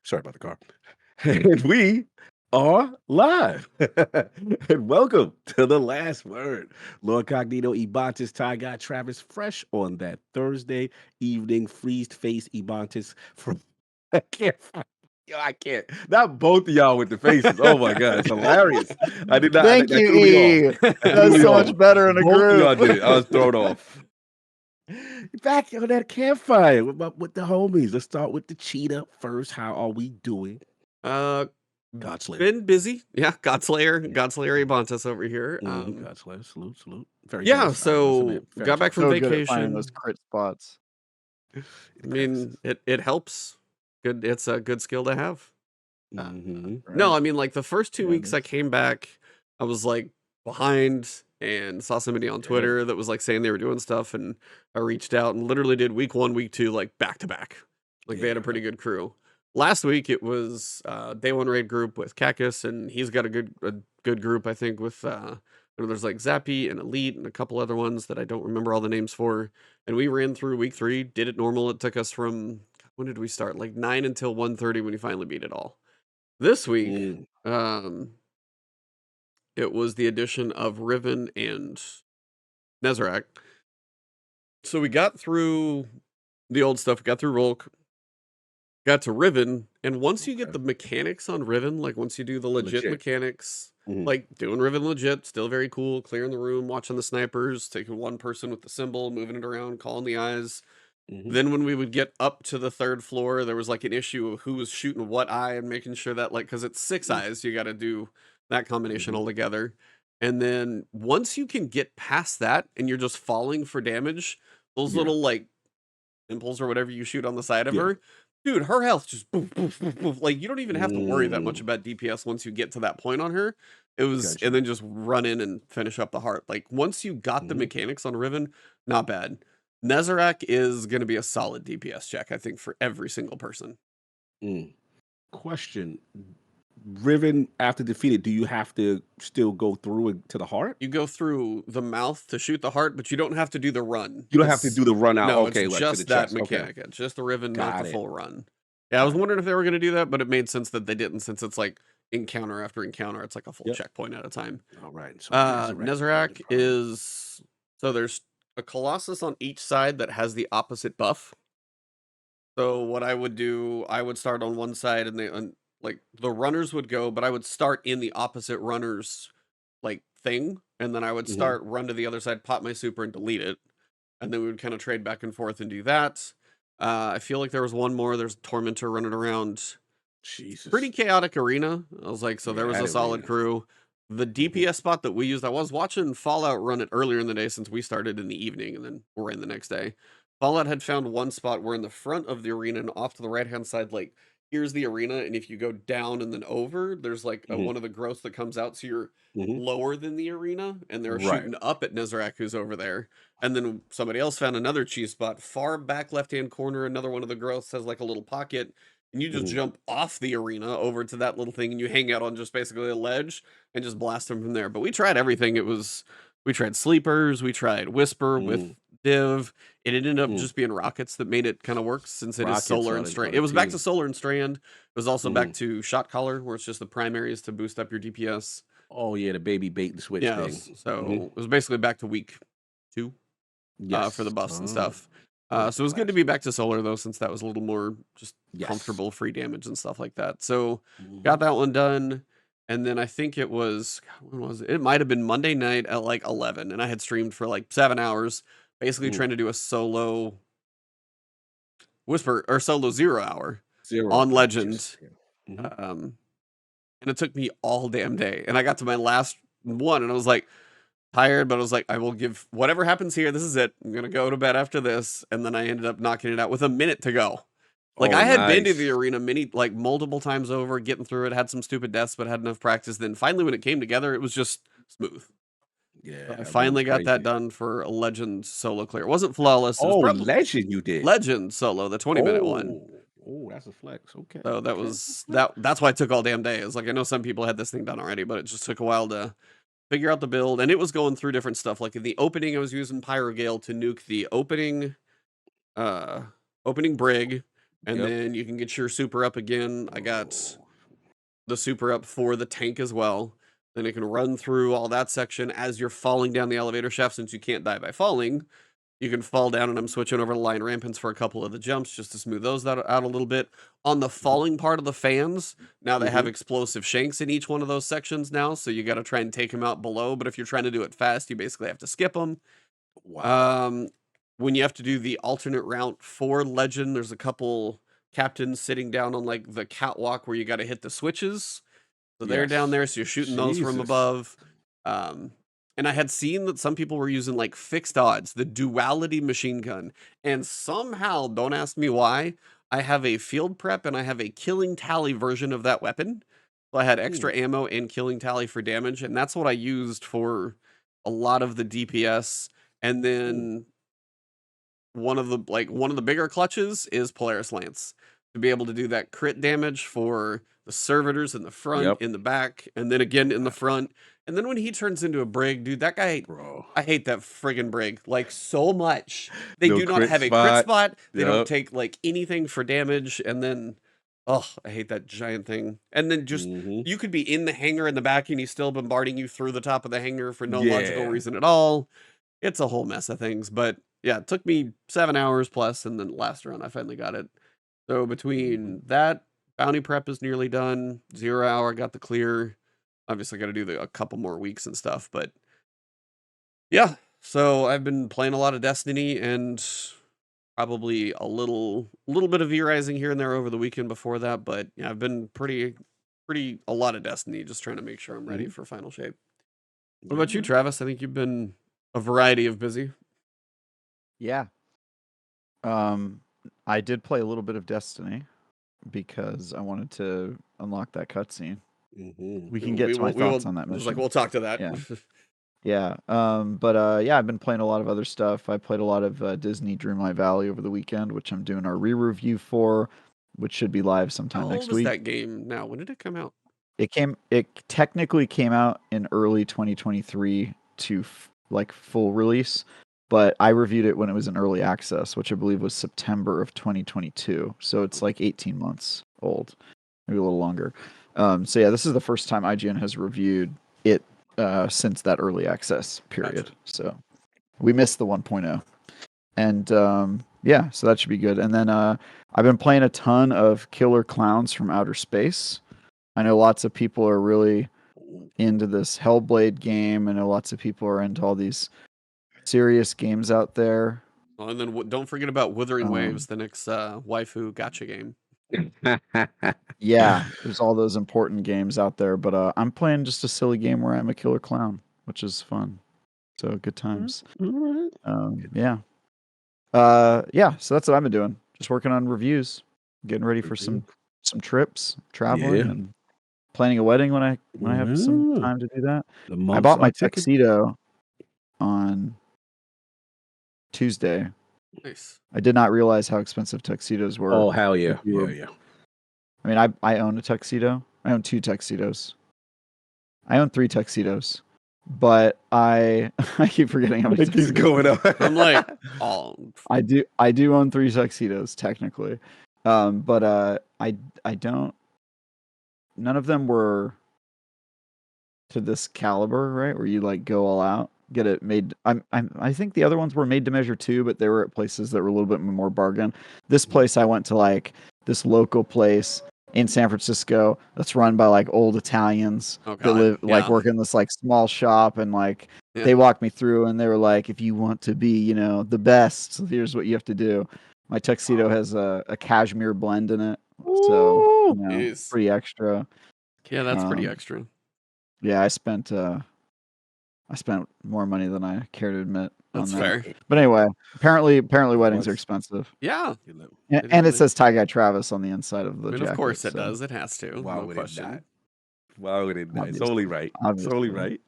Sorry about the car. And we are live. And welcome to the last word. Lord Cognito, Ebontis, TieGuyTravis, fresh on that Thursday evening, freezed face Ebontis from I can't yo, I can't. Not both of y'all with the faces. Oh my god, it's hilarious. I did not Thank that you, threw me off. E. That threw That's me so off. much better in a Both of y'all group. did. I was thrown off. Back on that campfire with the homies. Let's start with the cheetah first. How are we doing? Uh, Godslayer. been busy. Yeah, Godslayer Ebontis over here. Godslayer. Salute. Very Yeah, jealous. I must admit, so very got back jealous. from So good at finding vacation. those crit spots. I mean, it helps. Good, it's a good skill to have. Mhm. No, Right. I mean, like the first 2 Yeah, weeks I that's came back, I was like behind and saw somebody on Yeah. Twitter that was like saying they were doing stuff, and I reached out and literally did week 1, week 2, like back to back. Like they had a pretty good crew. Last week it was day 1 raid group with Cactus, and he's got a good group, I think, with there's like Zappy and Elite and a couple other ones that I don't remember all the names for. And we ran through week 3, did it normal. It took us from when did we start? Like 9 until 1:30 when you finally beat it all. This week, it was the addition of Riven and Nezarec. So we got through the old stuff, we got through Rolk, got to Riven, and once you get the mechanics on Riven, like once you do the legit mechanics, like doing Riven legit, still very cool, clearing the room, watching the snipers, taking one person with the symbol, moving it around, calling the eyes. Then when we would get up to the 3rd floor, there was like an issue of who was shooting what eye and making sure that, like, because it's 6 eyes, you got to do that combination all together. And then once you can get past that and you're just falling for damage, those little like pimples or whatever you shoot on the side of her, dude, her health just poof, poof, poof, poof. Like you don't even have to worry that much about DPS once you get to that point on her. It was, and then just run in and finish up the heart. Like once you got the mechanics on Riven, not bad. Nezarec is going to be a solid DPS check, I think, for every single person. Question. Riven, after defeated, do you have to still go through it to the heart? You go through the mouth to shoot the heart, but you don't have to do the run. You don't have to do the run out. No, Okay, it's like just to the that chest. mechanic. Okay. It's just the Riven, Got not the it. full run. Yeah, I was wondering if they were going to do that, but it made sense that they didn't, since it's like encounter after encounter. It's like a full checkpoint at a time. All right. So Nezarec is, so there's a Colossus on each side that has the opposite buff. So what I would do, I would start on one side and they like the runners would go, but I would start in the opposite runners like thing, and then I would start run to the other side, pop my super and delete it, and then we would kind of trade back and forth and do that. I feel like there was one more. There's Tormentor running around. Jesus. Pretty chaotic arena. I was like, so there was a solid crew. The DPS spot that we used, I was watching Fallout run it earlier in the day since we started in the evening and then we're in the next day. Fallout had found one spot where in the front of the arena and off to the right-hand side, like, here's the arena, and if you go down and then over, there's like one of the growths that comes out, so you're lower than the arena, and they're shooting up at Nezarec, who's over there. And then somebody else found another cheese spot, far back left-hand corner, another one of the growths has like a little pocket, and you just jump off the arena over to that little thing, and you hang out on just basically a ledge and just blast them from there. But we tried everything. We tried sleepers, we tried Whisper with Div. It ended up just being rockets that made it kind of work, since it is solar and strand. It was back to solar and strand. It was also back to shot caller, where it's just the primaries to boost up your DPS. Oh yeah, the baby bait and switch thing. So it was basically back to week 2 for the buffs and stuff. So it was good to be back to solar though, since that was a little more just comfortable free damage and stuff like that. So got that one done. And then I think it was, when was it? It might have been Monday night at like 11, and I had streamed for like 7 hours, basically trying to do a solo Whisper or solo 0 hour on Legend. And it took me all damn day. And I got to my last one and I was like tired, but I was like, I will give whatever happens here. This is it. I'm going to go to bed after this. And then I ended up knocking it out with a minute to go. Like I had been to the arena multiple times over, getting through it, had some stupid deaths, but had enough practice. Then finally, when it came together, it was just smooth. Yeah, I finally got that done for a Legend solo clear. It wasn't flawless. Oh, Legend, you did Legend solo, the 20-minute one. Oh, that's a flex. Okay. So that was that's why it took all damn day. It's like I know some people had this thing done already, but it just took a while to figure out the build, and it was going through different stuff. Like in the opening, I was using Pyrogale to nuke the opening brig. and Yep. then you can get your super up again. I got Oh. the super up for the tank as well. Then it can run through all that section as you're falling down the elevator shaft. Since you can't die by falling, you can fall down, and I'm switching over to line rampants for a couple of the jumps just to smooth those out a little bit. On the falling part of the fans, now they have Mm-hmm. explosive shanks in each one of those sections now, so you got to try and take them out below. But if you're trying to do it fast, you basically have to skip them. Wow. When you have to do the alternate route for Legend, there's a couple captains sitting down on like the catwalk where you got to hit the switches. So they're down Yes. there, so you're shooting those from Jesus. above. Um, and I had seen that some people were using like fixed odds, the duality machine gun. And somehow, don't ask me why, I have a field prep and I have a killing tally version of that weapon. So I had extra Hmm. ammo and killing tally for damage, and that's what I used for a lot of the DPS. And Hmm. then one of the bigger clutches is Polaris Lance to be able to do that crit damage for the servitors in the front, Yep. in the back, and then again in the front. And then when he turns into a brig, dude, that guy, Bro. I hate that friggin' brig like so much. They No do not crit have a crit spot. spot. They don't Yep. take like anything for damage, and then oh, I hate that giant thing. And then just Mm-hmm. you could be in the hangar in the back and he's still bombarding you through the top of the hangar for no logical Yeah. reason at all. It's a whole mess of things, but yeah, it took me 7 hours plus, and then last run I finally got it. So Mm-hmm. between that, bounty prep is nearly done. 0 hour, got the clear. Obviously, got to do a couple more weeks and stuff, but yeah. So I've been playing a lot of Destiny and probably a little bit of V-Rising here and there over the weekend before that, but yeah, I've been pretty a lot of Destiny, just trying to make sure I'm ready Mm-hmm. for final shape. What about you, Yeah. Travis? I think you've been a variety of busy. Yeah. Um, I did play a little bit of Destiny because I wanted to unlock that cutscene. Mm-hmm. We can get to my We will. thoughts on that I was like, mission. we'll talk to that. Yeah. Yeah. But yeah, I've been playing a lot of other stuff. I played a lot of Disney Dreamlight Valley over the weekend, which I'm doing our re-review for, which should be live How sometime next old is week. that game now? When did it come out? It technically came out in early 2023 to like full release, but I reviewed it when it was in early access, which I believe was September of 2022. So it's like 18 months old, maybe a little longer. So yeah, this is the first time IGN has reviewed it since that early access period. Gotcha. So we missed the 1.0. And yeah, so that should be good. And then I've been playing a ton of Killer Clowns from Outer Space. I know lots of people are really into this Hellblade game. I know lots of people are into all these serious games out there. Oh, and then don't forget about Wuthering Waves, Um, the next waifu gotcha game. yeah, there's all those important games out there, but I'm playing just a silly game where I'm a killer clown, which is fun. So good times. All right. Yeah. Yeah, so that's what I've been doing. Just working on reviews, getting ready for some trips, traveling, Yeah. and planning a wedding when I have some Yeah. time to do that. The I months bought my are ticking. tuxedo on Tuesday. Nice. I did not realize how expensive tuxedos were. Oh, hell yeah. If you were- Yeah, yeah. I mean, I own a tuxedo. I own 2 tuxedos. I own 3 tuxedos, but I keep forgetting how many. It keeps tuxedos. going up. I'm like, oh, I do own 3 tuxedos technically, but I don't. None of them were to this caliber, right? Where you like go all out, get it made. I think the other ones were made to measure too, but they were at places that were a little bit more bargain. This place I went to, like this local place in San Francisco that's run by like old Italians oh that god, live like yeah, work in this like small shop, and like yeah. they walked me through and they were like, if you want to be, the best, here's what you have to do. My tuxedo has a cashmere blend in it, so Ooh. Jeez. pretty extra. Yeah, that's pretty Um, extra. Yeah, I spent more money than I care to admit That's on that. fair. But anyway, apparently weddings are Once- expensive. Yeah, And it says TieGuyTravis on the inside of the I mean, jacket. of course it so does. It has to. Why No would question. it not? Why would it not? It's Obviously. only right. It's only Obviously. right.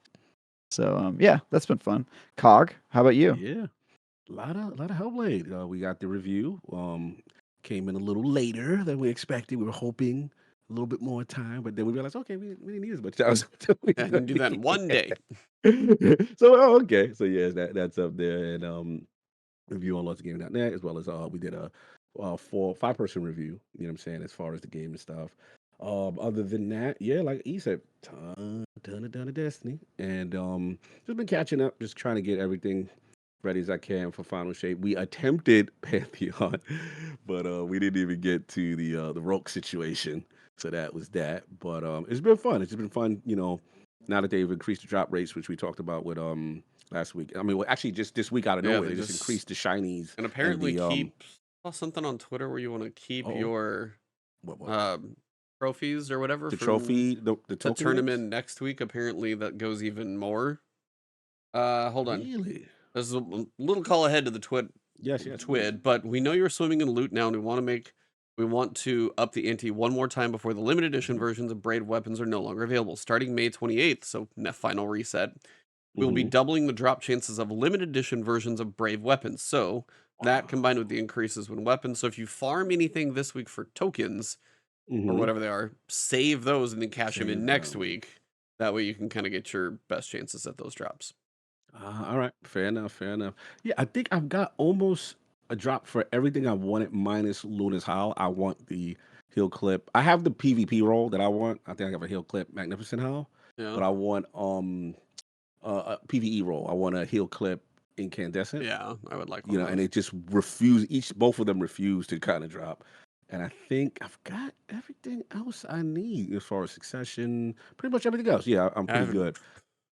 So yeah, that's been fun. Cog, how about you? Yeah. A lot of Hellblade. We got the review. Came in a little later than we expected. We were hoping a little bit more time, but then we realized, okay, we didn't need as much time. I can do that in one day. So okay. So yeah, that's up there. And review on lotsofgaming.net, as well as we did a for 5-person review. You know what I'm saying? As far as the game and stuff. Other than that, yeah, like he said, ton of Destiny, and just been catching up, just trying to get everything ready as I can for final shape. We attempted Pantheon, but we didn't even get to the Rogue situation, so that was that. But it's been fun. It's just been fun, now that they've increased the drop rates, which we talked about with last week. I mean, well, actually, just this week out of Yeah, nowhere, they they just just increased the shinies and and apparently the saw something on Twitter where you want to keep oh, your what trophies or whatever the from trophy, the the token tournament links? next week. Apparently that goes even more. Hold on. Really? There's a little call ahead to the Yes, yes, please. TWID, but we know you're swimming in loot now, and we want to up the ante one more time before the limited edition Mhm, versions of Braid weapons are no longer available. Starting May 28th, so final reset, we will be mhm. doubling the drop chances of limited edition versions of Brave weapons. So that combined with the Wow. increases in weapons. So if you farm anything this week for tokens or Mhm. whatever they are, save those and then cash them in Save next them. week. That way you can kind of get your best chances at those drops. All right, fair enough, fair enough. Yeah, I think I've got almost a drop for everything I wanted minus Luna's Howl. I want the Heal Clip. I have the PvP roll that I want. I think I have a Heal Clip Magnificent Howl, Yeah. but I want a PvE roll. I want a Heal Clip Incandescent. Yeah, I would like one of And those. it just both of them refuse to kind of drop. And I think I've got everything else I need as far as succession, pretty much everything else. Yeah, I'm I pretty haven't good.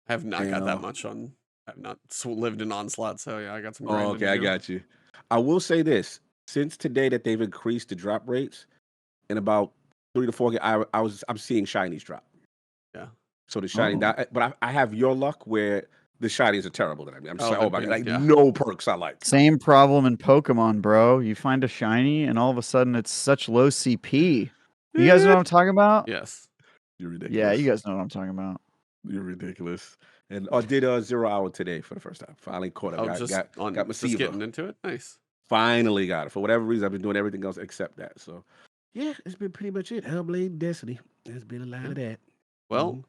I have not And got that much on. I've not lived in Onslaught, so yeah, I got some oh, grinding okay, to I do. got you. I will say this: since today that they've increased the drop rates, in about 3 to 4, I'm seeing shinies drop. Yeah. So the shiny, Oh, but I have your luck where the shinies are terrible. That I'm just Oh, like, oh they've my god, been like yeah. no perks I like. same problem in Pokemon, bro. You find a shiny, and all of a sudden it's such low CP. You guys know what I'm talking about? Yes. You're Yeah, you ridiculous. guys know what I'm talking about. You're ridiculous. And I did 0 hour today for the first time. Finally caught up. Oh, Got just got got on my just Siva. getting into it. Nice. Finally got it. For whatever reason, I've been doing everything else except that. So yeah, it's been pretty much it. Hellblade Destiny. There's been a lot Yeah. of that. Well,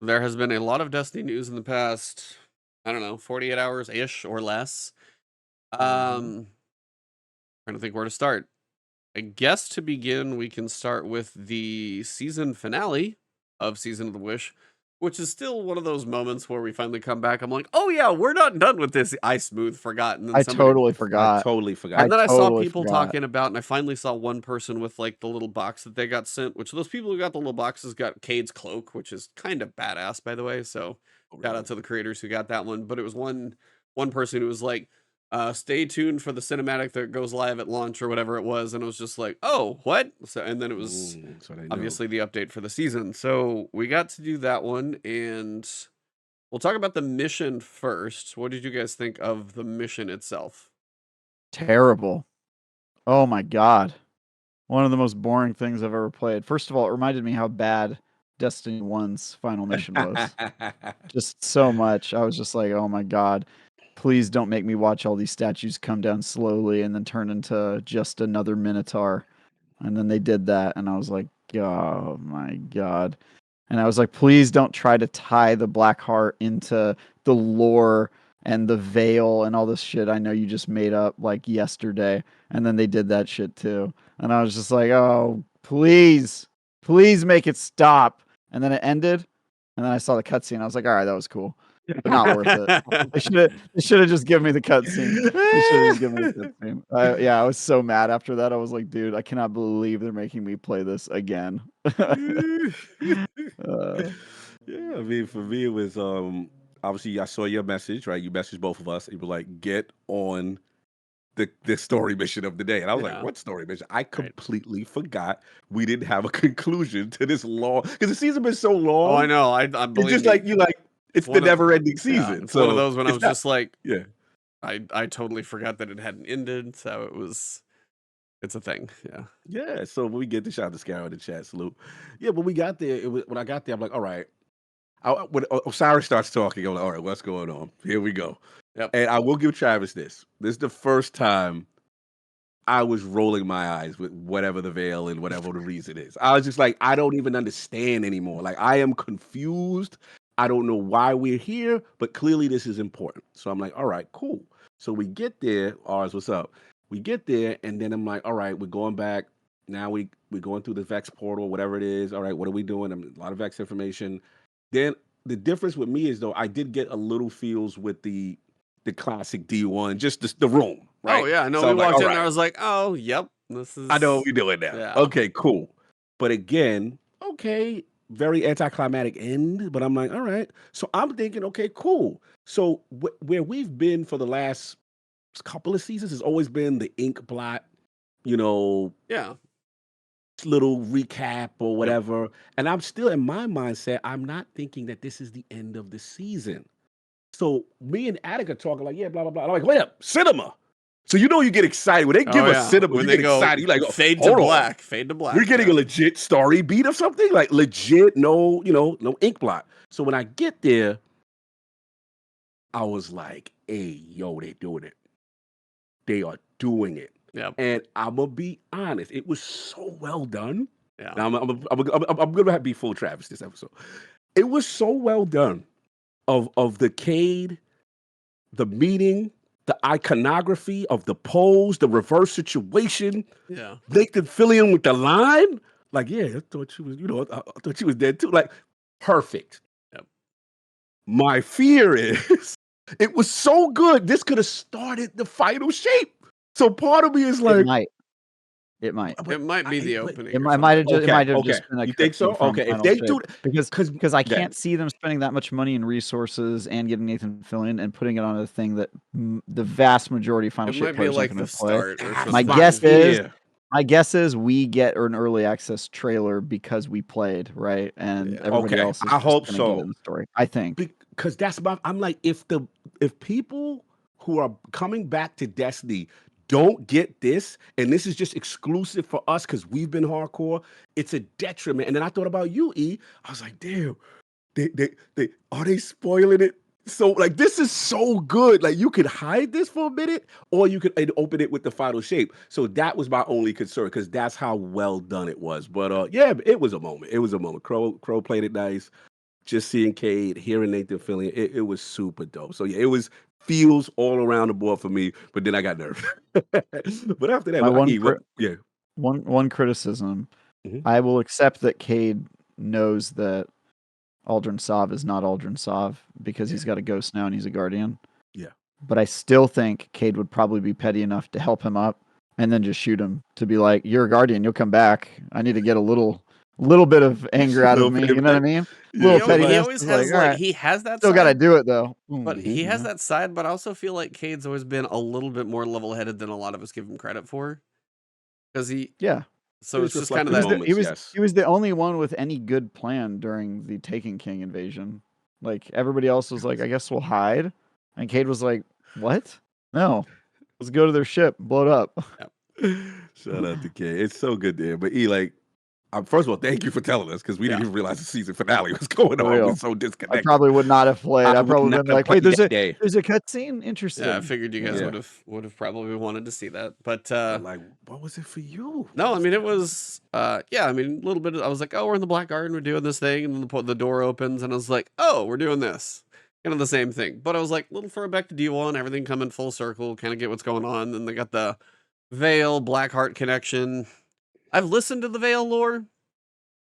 there has been a lot of Destiny news in the past, I don't know, 48 hours ish or less. Mm-hmm. Trying to think where to start. I guess to begin, we can start with the season finale of Season of the Wish, which is still one of those moments where we finally come back. I'm like, oh yeah, we're not done with this. I smooth forgot. And then I somebody, totally I forgot. totally I forgot. and then I saw totally people forgot. talking about, and I finally saw one person with like the little box that they got sent, which those people who got the little boxes got Cade's cloak, which is kind of badass, by the way. So Oh, shout out really? to the creators who got that one. But it was one person who was like, stay tuned for the cinematic that goes live at launch or whatever it was, and it was just like, oh, what? So and then it was So they know. obviously the update for the season. So we got to do that one, and we'll talk about the mission first. What did you guys think of the mission itself? Terrible. Oh my god. One of the most boring things I've ever played. First of all, it reminded me how bad Destiny 1's final mission was. Just so much. I was just like, "Oh my god. Please don't make me watch all these statues come down slowly and then turn into just another Minotaur." And then they did that, and I was like, "Oh my god." And I was like, "Please don't try to tie the Black Heart into the lore and the veil and all this shit I know you just made up like yesterday." And then they did that shit too. And I was just like, "Oh, please. Please make it stop." And then it ended, and then I saw the cutscene. I was like, "All right, that was cool, but not worth it." They should have just given me the cutscene. They should have just given me the cutscene. Yeah, I was so mad after that. I was like, "Dude, I cannot believe they're making me play this again." Uh, Yeah, I mean, for me, it was obviously I saw your message, right? You messaged both of us. You were like, "Get on the story mission of the day," and I was like, Yeah, "What story mission?" I right. completely forgot we didn't have a conclusion to this long because the season been so Oh, I long. know. I It's believe just me. like it's It's the one of never-ending yeah, season. it's one of So those when I it's was not. just like, Yeah. I totally forgot that it hadn't ended. So it's a thing. Yeah. Yeah, so when we get the shot the scour in the chat salute. Yeah, when we got there, when I got there, I'm like, all right. When Osiris starts talking, I'm like, all right, what's going on? Here we go. Yep. And I will give Travis this. This is the first time I was rolling my eyes with whatever the veil and whatever the reason is. I was just like, I don't even understand anymore. Like, I am confused. I don't know why we're here, but clearly this is important. So I'm like, all right, cool. So we get there. Ours, what's up? we get there, and then I'm like, all right, we're going back. Now we're going through the Vex portal, whatever it is. All right, what are we doing? A lot of Vex information. Then the difference with me is though I did get a little feels with the classic D1, just the room, right? Oh yeah, no, So we I'm like, walked all in there. I right, was like, oh, yep, this I know is what we're doing now. yeah, Okay, cool. But again, okay, very anticlimactic end. But I'm like, all right. So I'm thinking, okay, cool. So where we've been for the last couple of seasons has always been the ink blot, you know, yeah, little recap or yep. whatever. And I'm still in my mindset, I'm not thinking that this is the end of the season. So me and Attica talking like, yeah, blah, blah, blah. I'm like, wait up, cinema. So you know you get excited. When they Oh give us yeah, cinema, when you they get go excited. You like, oh, fade to hold on. black, fade to black. We're getting yeah. a legit story beat of something, like legit, no, no ink blot. So when I get there, I was like, hey, yo, they doing it. They are doing it. Yep. And I'm going to be honest, it was so well done. Yeah. Now, I'm going to be full Travis this episode. It was so well done of the Cade, the meeting, the iconography of the pose, the reverse situation, Yeah. Nathan Fillion with the line. Like, yeah, I thought she was, I thought she was dead too. Like, perfect. Yep. My fear is it was so good. This could have started the final shape. So part of me is like, it might. It might be the opening. It might have just. Okay, it might have okay. just been a You think so? cutscene from Okay, if Final they Shape. do because I yeah. can't see them spending that much money and resources and getting Nathan Fillion and putting it on a thing that the vast majority of Final It Shape might be players like aren't the going to play. start. Or Ah, My something. guess is yeah. my guess is we get an early access trailer because we played, right? And Yeah. everybody Okay, else is I just hope going to get so. in the story. I think. Because that's my. I'm like, if people who are coming back to Destiny don't get this, and this is just exclusive for us because we've been hardcore, it's a detriment. And then I thought about you, E. I was like, damn, they are they spoiling it? So like, this is so good. Like, you could hide this for a minute, or you could open it with the final shape. So that was my only concern because that's how well done it was. But yeah, it was a moment. It was a moment. Crow played it nice. Just seeing Cade, hearing Nathan Fillion, it was super dope. So yeah, it was feels all around the board for me. But then I got nervous. But after that, My one yeah, one criticism, Mhm. I will accept that Cade knows that Aldrin Sov is not Aldrin Sov because he's got a ghost now and he's a guardian. Yeah. But I still think Cade would probably be petty enough to help him up and then just shoot him to be like, you're a guardian, you'll come back. I need to get a little bit of anger out of me. You know what I mean? Yeah, Pettiness. He always is has all right, he has that still got to side, do it though. but Mhm, he has yeah. that side. But I also feel like Cade's always been a little bit more level-headed than a lot of us give him credit for, because Yeah. So it's just kind of reflective that. moments, yes. He was the only one with any good plan during the Taken King invasion. Like everybody else was like, I guess we'll hide. And Cade was like, what? No. Let's go to their ship, blow it up. Shout out to Cade. It's so good there. But E, like, first of all, thank you for telling us because we didn't Yeah. even realize the season finale was going For on. real. We're so I disconnected. probably would not have played. I I'd would probably not been have like, wait, played there's that day. a cutscene? Interesting. Yeah, I figured you guys Yeah. would have probably wanted to see that, but But, like, what was it for you? no, I mean it was yeah, I mean a little bit. I was like, oh, we're in the Black Garden, we're doing this thing, and then the door opens, and I was like, oh, we're doing this, kind of the same thing. But I was like, little throwback to D1, everything coming full circle, kind of get what's going on. Then they got the Veil Blackheart connection. I've listened to the Veil lore,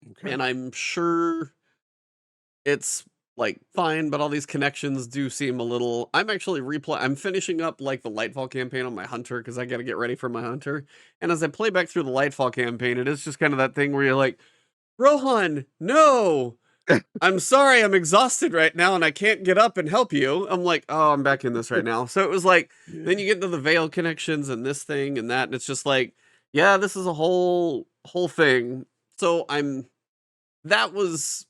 Okay. and I'm sure it's like fine, but all these connections do seem a little. I'm actually I'm finishing up like the Lightfall campaign on my Hunter because I got to get ready for my Hunter. And as I play back through the Lightfall campaign, it is just kind of that thing where you're like, Rohan, no, I'm sorry, I'm exhausted right now and I can't get up and help you. I'm like, oh, I'm back in this right now. So it was like, then you get into the Veil connections and this thing and that, and it's just like, yeah, this is a whole thing. So that was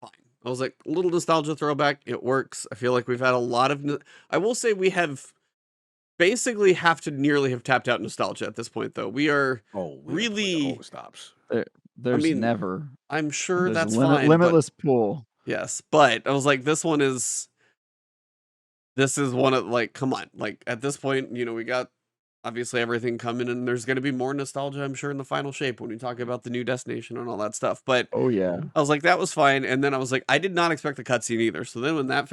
fine. I was like, a little nostalgia throwback. It works. I feel like we've had a lot of. I will say we have basically nearly have tapped out nostalgia at this point, though. We are really stops. There's never. I'm sure There's that's fine. Limitless pool. Yes, but I was like, this is one of like, come on, like at this point, we got obviously everything coming, and there's going to be more nostalgia, I'm sure, in the final shape when we talk about the new destination and all that stuff. But oh yeah, I was like, that was fine. And then I was like, I did not expect the cutscene either. So then when that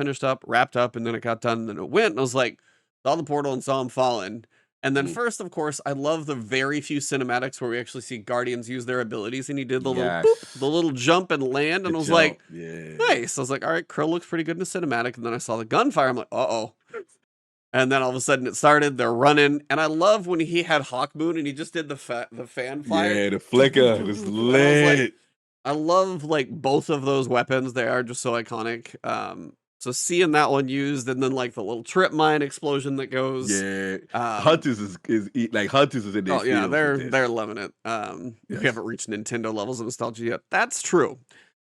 wrapped up, and then it got done, and then it went, and I was like, saw the portal and saw him falling. And then Mm. first, of course, I love the very few cinematics where we actually see Guardians use their abilities, and he did the little boop, the Yes. little jump and land, and The I was jump. like, Yeah. nice. I was like, all right, Krill looks pretty good in the cinematic. And then I saw the gunfire. I'm like, uh-oh. And then all of a sudden it started. They're running, and I love when he had Hawkmoon and he just did the fan fire. Yeah, the flicker was And I was like, lit. I love like both of those weapons. They are just so iconic. So seeing that one used, and then like the little trip mine explosion that goes. Yeah. Um, Hunters like Hunters is in their Oh yeah, fields with they're this. loving it. We Yes. haven't reached Nintendo levels of nostalgia yet. That's true.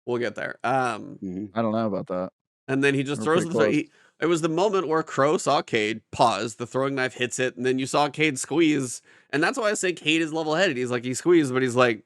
We'll get there. Mhm. I don't know about that. And then he just We're throws pretty the close. it was the moment where Crow saw Cade pause, the throwing knife hits it, and then you saw Cade squeeze. And that's why I say Cade is level headed. He's like, he squeezed, but he's like,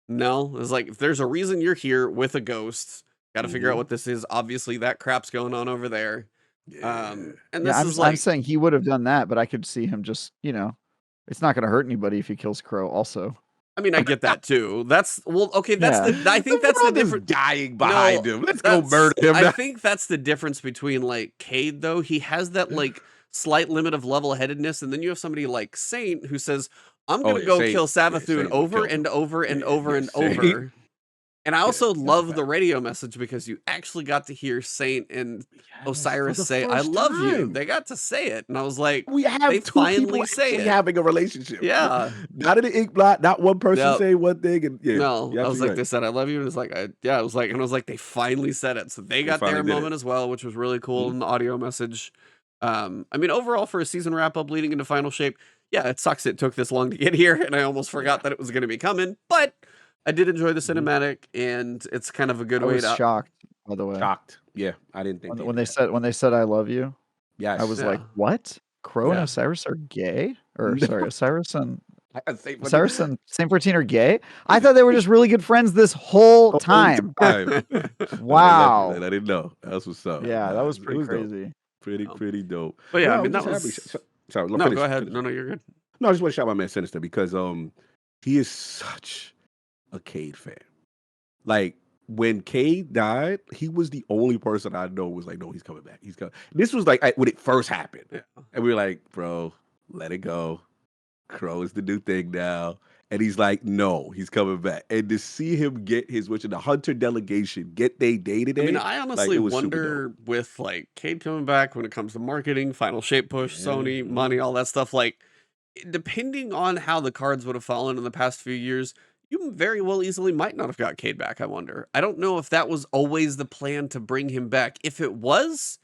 no. It's like, if there's a reason you're here with a ghost, gotta figure out Mhm. what this is. Obviously, that crap's going on over there. Yeah. And Yeah, this is I'm like, saying he would have done that, but I could see him just, it's not going to hurt anybody if he kills Crow. Also, I mean, I get that too. That's well, okay. That's Yeah. the. I think that's the world is difference. dying behind No, him. Let's go that's- murder him. I now. think that's the difference between like Cade, though. He has that like slight limit of level headedness, and then you have somebody like Saint who says, "I'm Oh, gonna yeah, go Saint- kill yeah, Savathun Saint over kills and him. over and Yeah, over yeah, and Saint. over." And I also that's a love the fact. radio message because you actually got to hear Saint and Osiris for the say, "I first love you." time. They got to say it, and I was like, We have they two finally people say actually it. having a relationship. Yeah. Not in the ink blot, not one person Yep. saying one thing. And yeah, No, you're I was like, absolutely they said, "I love you," and it's like, I was like, they finally said it, so they got finally their did it. moment as well, which was really cool Mhm. in the audio message. I mean, overall for a season wrap up leading into final shape, yeah, it sucks it took this long to get here, and I almost forgot that it was going to be coming, but I did enjoy the Mhm. cinematic, and it's kind of a good I way was to. shocked, by the way, Shocked. Yeah, I didn't think when did that. they said I love you. Yes. I was Yeah. like, what? Crow and Yeah. Osiris are gay? Or No. sorry, Osiris and Saint Osiris and Saint 14 are gay? I thought they were just really good friends this whole time. time. Wow. I didn't know. That's what's up. Yeah, that Nah, was it pretty dope. crazy. Pretty dope. But yeah, Well, I mean, I'm that just happy. was. Sorry, No, finish, go ahead. finish. No, you're good. No, I just want to shout my man Sinister because he is such a Cade fan. Like when Cade died, he was the only person I know was like, no, he's coming back. He's coming. This was like when it first happened, Yeah. and we were like, bro, let it go. Crow is the new thing now. And he's like, no, he's coming back. And to see him get his wish, and the Hunter delegation get their day to I mean, day, I like honestly it was super wonder with like Cade coming back when it comes to marketing, final shape push, Yeah, Sony, money, all that stuff. Like, depending on how the cards would have fallen in the past few years, you very well easily might not have got Cade back. I wonder. I don't know if that was always the plan to bring him back. If it was,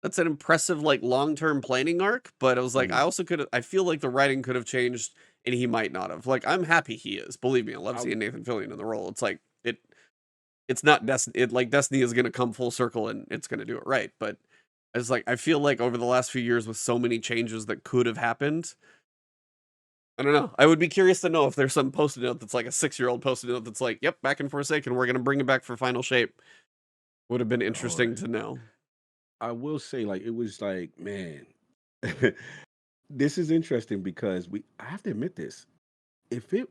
that's an impressive like long-term planning arc. But I was like, Mhm. I also could. I feel like the writing could have changed, and he might not have. Like, I'm happy he is. Believe me, I love seeing Nathan Fillion in the role. It's like it. It's not Destiny. Like Destiny is going to come full circle and it's going to do it right. But it's like I feel like over the last few years with so many changes that could have happened. I don't know. I would be curious to know if there's some post-it note that's like a 6-year-old post-it note that's like, "Yep, back in Forsaken, we're going to bring it back for final shape." Would have been interesting to know. I will say, like, it was like, man, this is interesting because I have to admit this. If it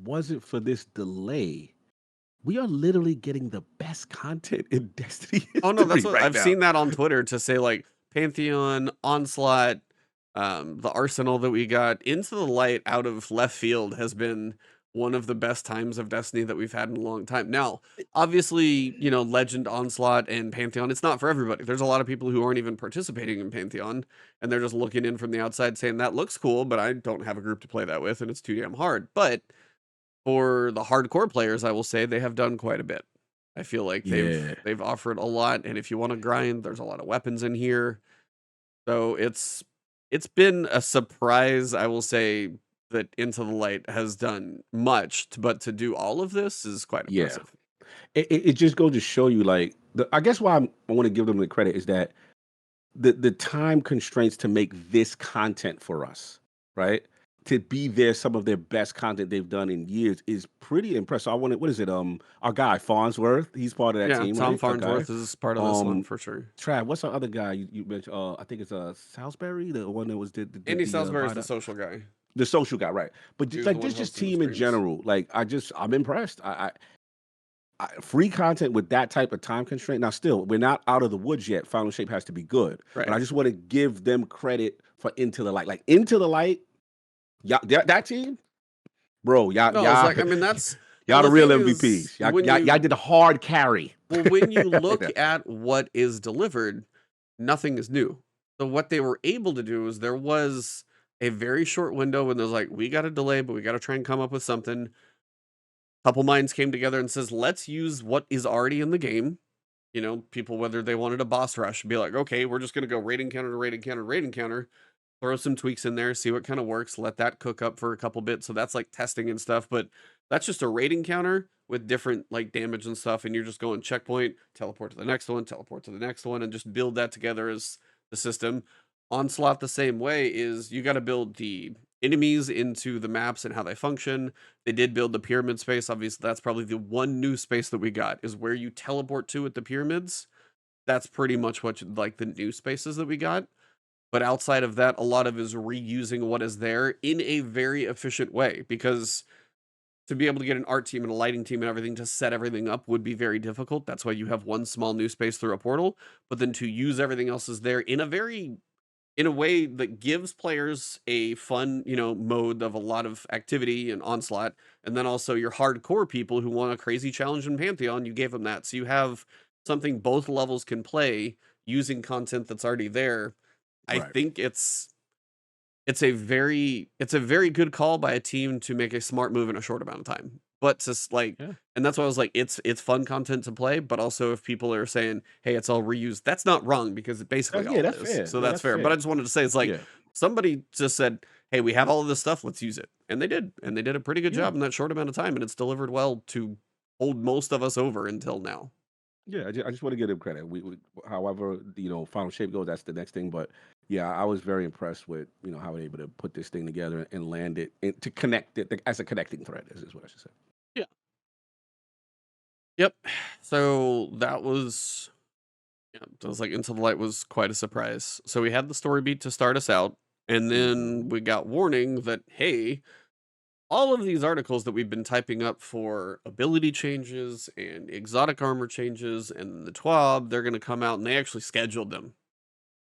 wasn't for this delay, we are literally getting the best content in Destiny. Oh no, that's history what right I've now. seen that on Twitter to say like Pantheon, Onslaught, the arsenal that we got into the light out of left field has been one of the best times of Destiny that we've had in a long time. Now, obviously, Legend, Onslaught, and Pantheon, it's not for everybody. There's a lot of people who aren't even participating in Pantheon, and they're just looking in from the outside saying, that looks cool, but I don't have a group to play that with, and it's too damn hard. But for the hardcore players, I will say they have done quite a bit. I feel like Yeah. they've offered a lot, and if you want to grind, there's a lot of weapons in here. So it's been a surprise, I will say, that Into the Light has done much, but to do all of this is quite Yeah. impressive. It just goes to show you, like, I guess why I want to give them the credit is that the time constraints to make this content for us, right? To be there, some of their best content they've done in years is pretty impressive. What is it? Our guy Farnsworth, he's part of that Yeah, team, Tom right? Farnsworth is part of this one for sure. Trav, what's the other guy you mentioned? I think it's Salisbury, the one that was did Andy the Salisbury is the ViDoc. social guy. The social guy, right? But He was like the this one just hosting the team in streams. general, like I'm impressed. free content with that type of time constraint. Now, still, we're not out of the woods yet. Final Shape has to be good, but I Right. just want to give them credit for Into the Light. Like Into the Light, y'all, that team, bro, y'all, No, it's y'all, like, I mean, that's well, y'all the the real thing is, MVPs. Y'all did a hard carry. when you Like look that. at what is delivered, nothing is new. So what they were able to do is there was a very short window when there's like, we got a delay, but we got to try and come up with something. Couple minds came together and says, let's use what is already in the game. You know, people, whether they wanted a boss rush, be like, okay, we're just going to go raid encounter to raid encounter, raid encounter, throw some tweaks in there, see what kind of works, let that cook up for a couple bits. So that's like testing and stuff, but that's just a raid encounter with different like damage and stuff. And you're just going checkpoint, teleport to the next one, teleport to the next one, and just build that together as the system. Onslaught, the same way, is you got to build the enemies into the maps and how they function. They did build the pyramid space. Obviously, that's probably the one new space that we got is where you teleport to at the pyramids. That's pretty much what like the new spaces that we got. But outside of that, a lot of is reusing what is there in a very efficient way, because to be able to get an art team and a lighting team and everything to set everything up would be very difficult. That's why you have one small new space through a portal, but then to use everything else is there in a way that gives players a fun, mode of a lot of activity and onslaught. And then also your hardcore people who want a crazy challenge in Pantheon, you gave them that. So you have something both levels can play using content that's already there. I Right. think it's a very good call by a team to make a smart move in a short amount of time. But just like, Yeah. and that's why I was like, it's fun content to play. But also, if people are saying, "Hey, it's all reused," that's not wrong, because it basically all That's is. fair. So Yeah, that's that's fair. But fair. I just wanted to say, it's like Yeah. somebody just said, "Hey, we have all of this stuff. Let's use it," and they did, and they did a pretty good Yeah. job in that short amount of time, and it's delivered well to hold most of us over until now. Yeah, I just want to give them credit. However, Final Shape goes, that's the next thing. But yeah, I was very impressed with how they're able to put this thing together and land it and to connect it as a connecting thread. Is what I should say. Yeah. Yep. So that was. Yeah, it was like Into the Light was quite a surprise. So we had the story beat to start us out, and then we got warning that, hey, all of these articles that we've been typing up for ability changes and exotic armor changes and the TWAB, they're going to come out, and they actually scheduled them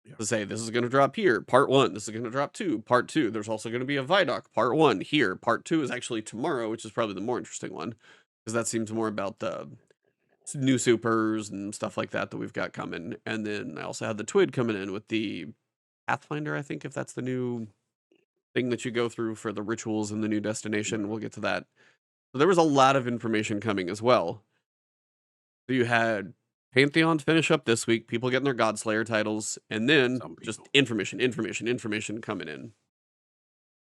Yeah. to say this is going to drop here, part 1, this is going to drop 2, part 2. There's also going to be a ViDoc, part 1 here, part 2 is actually tomorrow, which is probably the more interesting one, because that seems more about the new supers and stuff like that we've got coming. And then I also had the TWID coming in with the Pathfinder, I think, if that's the new thing that you go through for the rituals in the new destination. Right. We'll get to that. So there was a lot of information coming as well. So you had Pantheon finish up this week, people getting their Godslayer titles, and then Some just people. information coming in.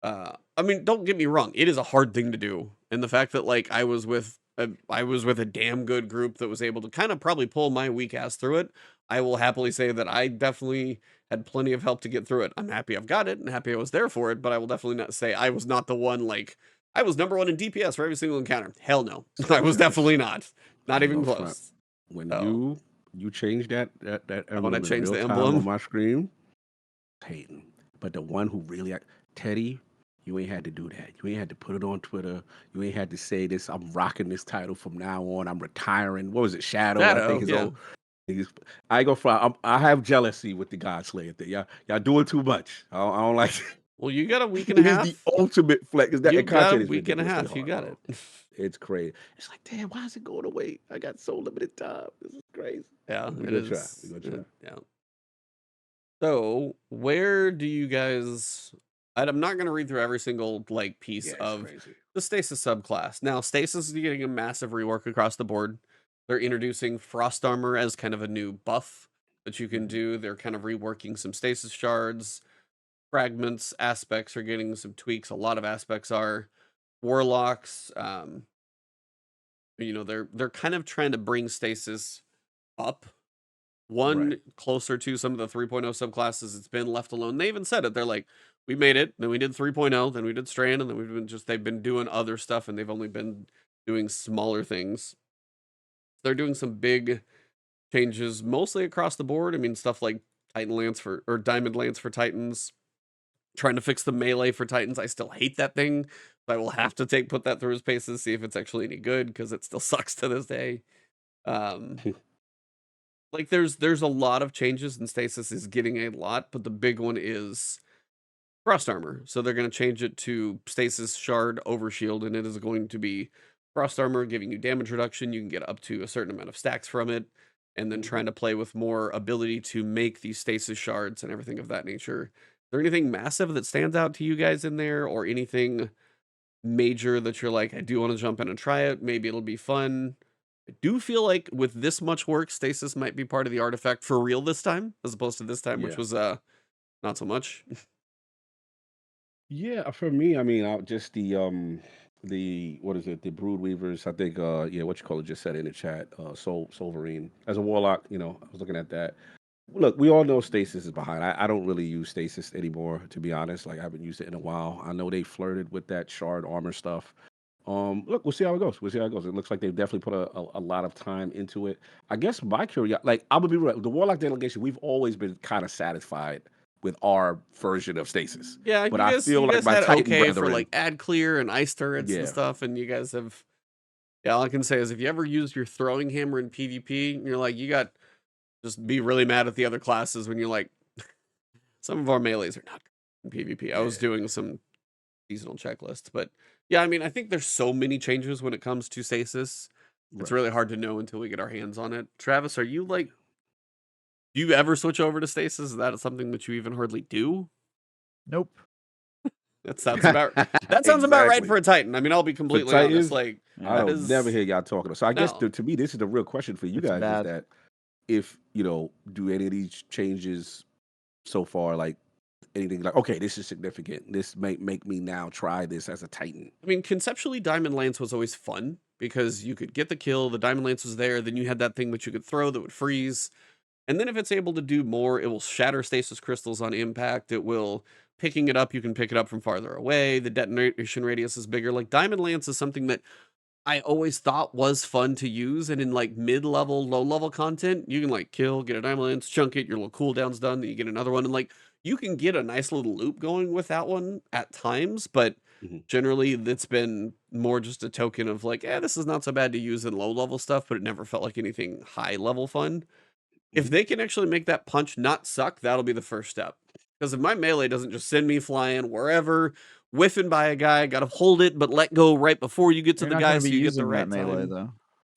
I mean, don't get me wrong, it is a hard thing to do. And the fact that like I was with a damn good group that was able to kind of probably pull my weak ass through it, I will happily say that I definitely had plenty of help to get through it. I'm happy I've got it and happy I was there for it, but I will definitely not say I was not the one, like I was number 1 in DPS for every single encounter. Hell no. I was definitely not. Not even close. When So, you change that when I emblem in changed real the time emblem, on my screen, hating. But the one who really Teddy, you ain't had to do that. You ain't had to put it on Twitter. You ain't had to say this. I'm rocking this title from now on. I'm retiring. What was it? Shadow, I think his yeah. old. I go for. I have jealousy with the Godslayer thing. Y'all doing too much. I don't like. Well, you got a week and a It is half. the ultimate flex. That You got a content is week and a ridiculously half. You hard, got bro. it. It's crazy. It's like, damn, why is it going away? I got so limited time. This is crazy. Yeah, We it gonna try. is. We gonna try. Yeah. So, where do you guys? I'm not going to read through every single like piece Yeah, it's of crazy. the stasis subclass. Now, stasis is getting a massive rework across the board. They're introducing frost armor as kind of a new buff that you can do. They're kind of reworking some stasis shards, fragments, aspects are getting some tweaks. A lot of aspects are warlocks. They're kind of trying to bring stasis up one Right. closer to some of the 3.0 subclasses. It's been left alone. They even said it. They're like, we made it, then we did 3.0, then we did Strand, and then they've been doing other stuff, and they've only been doing smaller things. They're doing some big changes, mostly across the board. I mean, stuff like Titan Lance or Diamond Lance for Titans, trying to fix the melee for Titans. I still hate that thing, I will have to put that through his paces, see if it's actually any good, because it still sucks to this day. Um, like there's a lot of changes, and stasis is getting a lot, but the big one is frost armor. So they're going to change it to stasis shard overshield, and it is going to be frost armor, giving you damage reduction. You can get up to a certain amount of stacks from it, and then trying to play with more ability to make these stasis shards and everything of that nature. Is there anything massive that stands out to you guys in there, or anything major that you're like, I do want to jump in and try it? Maybe it'll be fun. I do feel like with this much work, stasis might be part of the artifact for real this time, as opposed to this time, which was not so much. Yeah, for me, I mean, just the what is it? The Brood Weavers. I think yeah, what you call it just said in the chat. Solverine as a warlock. I was looking at that. Look, we all know stasis is behind. I don't really use stasis anymore, to be honest. Like I haven't used it in a while. I know they flirted with that shard armor stuff. Look, we'll see how it goes. We'll see how it goes. It looks like they've definitely put a lot of time into it. I guess my curiosity, like I'm gonna be real, the warlock delegation, we've always been kind of satisfied with our version of stasis. Yeah, But you I guys, feel you like guys my had Titan okay for brethren, like ad clear and ice turrets and yeah, stuff, and you guys have. Yeah, all I can say is if you ever used your throwing hammer in PvP, and you're like, you got just be really mad at the other classes when you're like, some of our melees are not good in PvP. I was yeah, doing some seasonal checklists, but yeah, I mean, I think there's so many changes when it comes to stasis. It's right. really hard to know until we get our hands on it. Travis, are you like, do you ever switch over to stasis? Is that something that you even hardly do? Nope. That sounds about right for Exactly. a Titan. I mean, I'll be For completely honest. Titans, Like I Yeah, that don't never is hear y'all talking. So I guess no. to me, this is the real question for you it's guys: is bad. that if do any of these changes so far, like anything like, okay, this is significant. This might make me now try this as a Titan. I mean, conceptually, Diamond Lance was always fun because you could get the kill. The Diamond Lance was there. Then you had that thing that you could throw that would freeze. And then if it's able to do more, it will shatter stasis crystals on impact. It will picking it up. You can pick it up from farther away. The detonation radius is bigger. Like Diamond Lance is something that I always thought was fun to use. And in like mid-level, low-level content, you can like kill, get a Diamond Lance, chunk it, your little cooldown's done, then you get another one. And like you can get a nice little loop going with that one at times, but Mhm. generally it's been more just a token of like, this is not so bad to use in low-level stuff, but it never felt like anything high-level fun. If Mhm. they can actually make that punch not suck, that'll be the first step. Because if my melee doesn't just send me flying wherever, whiffing by a guy, gotta hold it, but let go right before you get to You're the not guy going to so be you get the using that right melee time. though.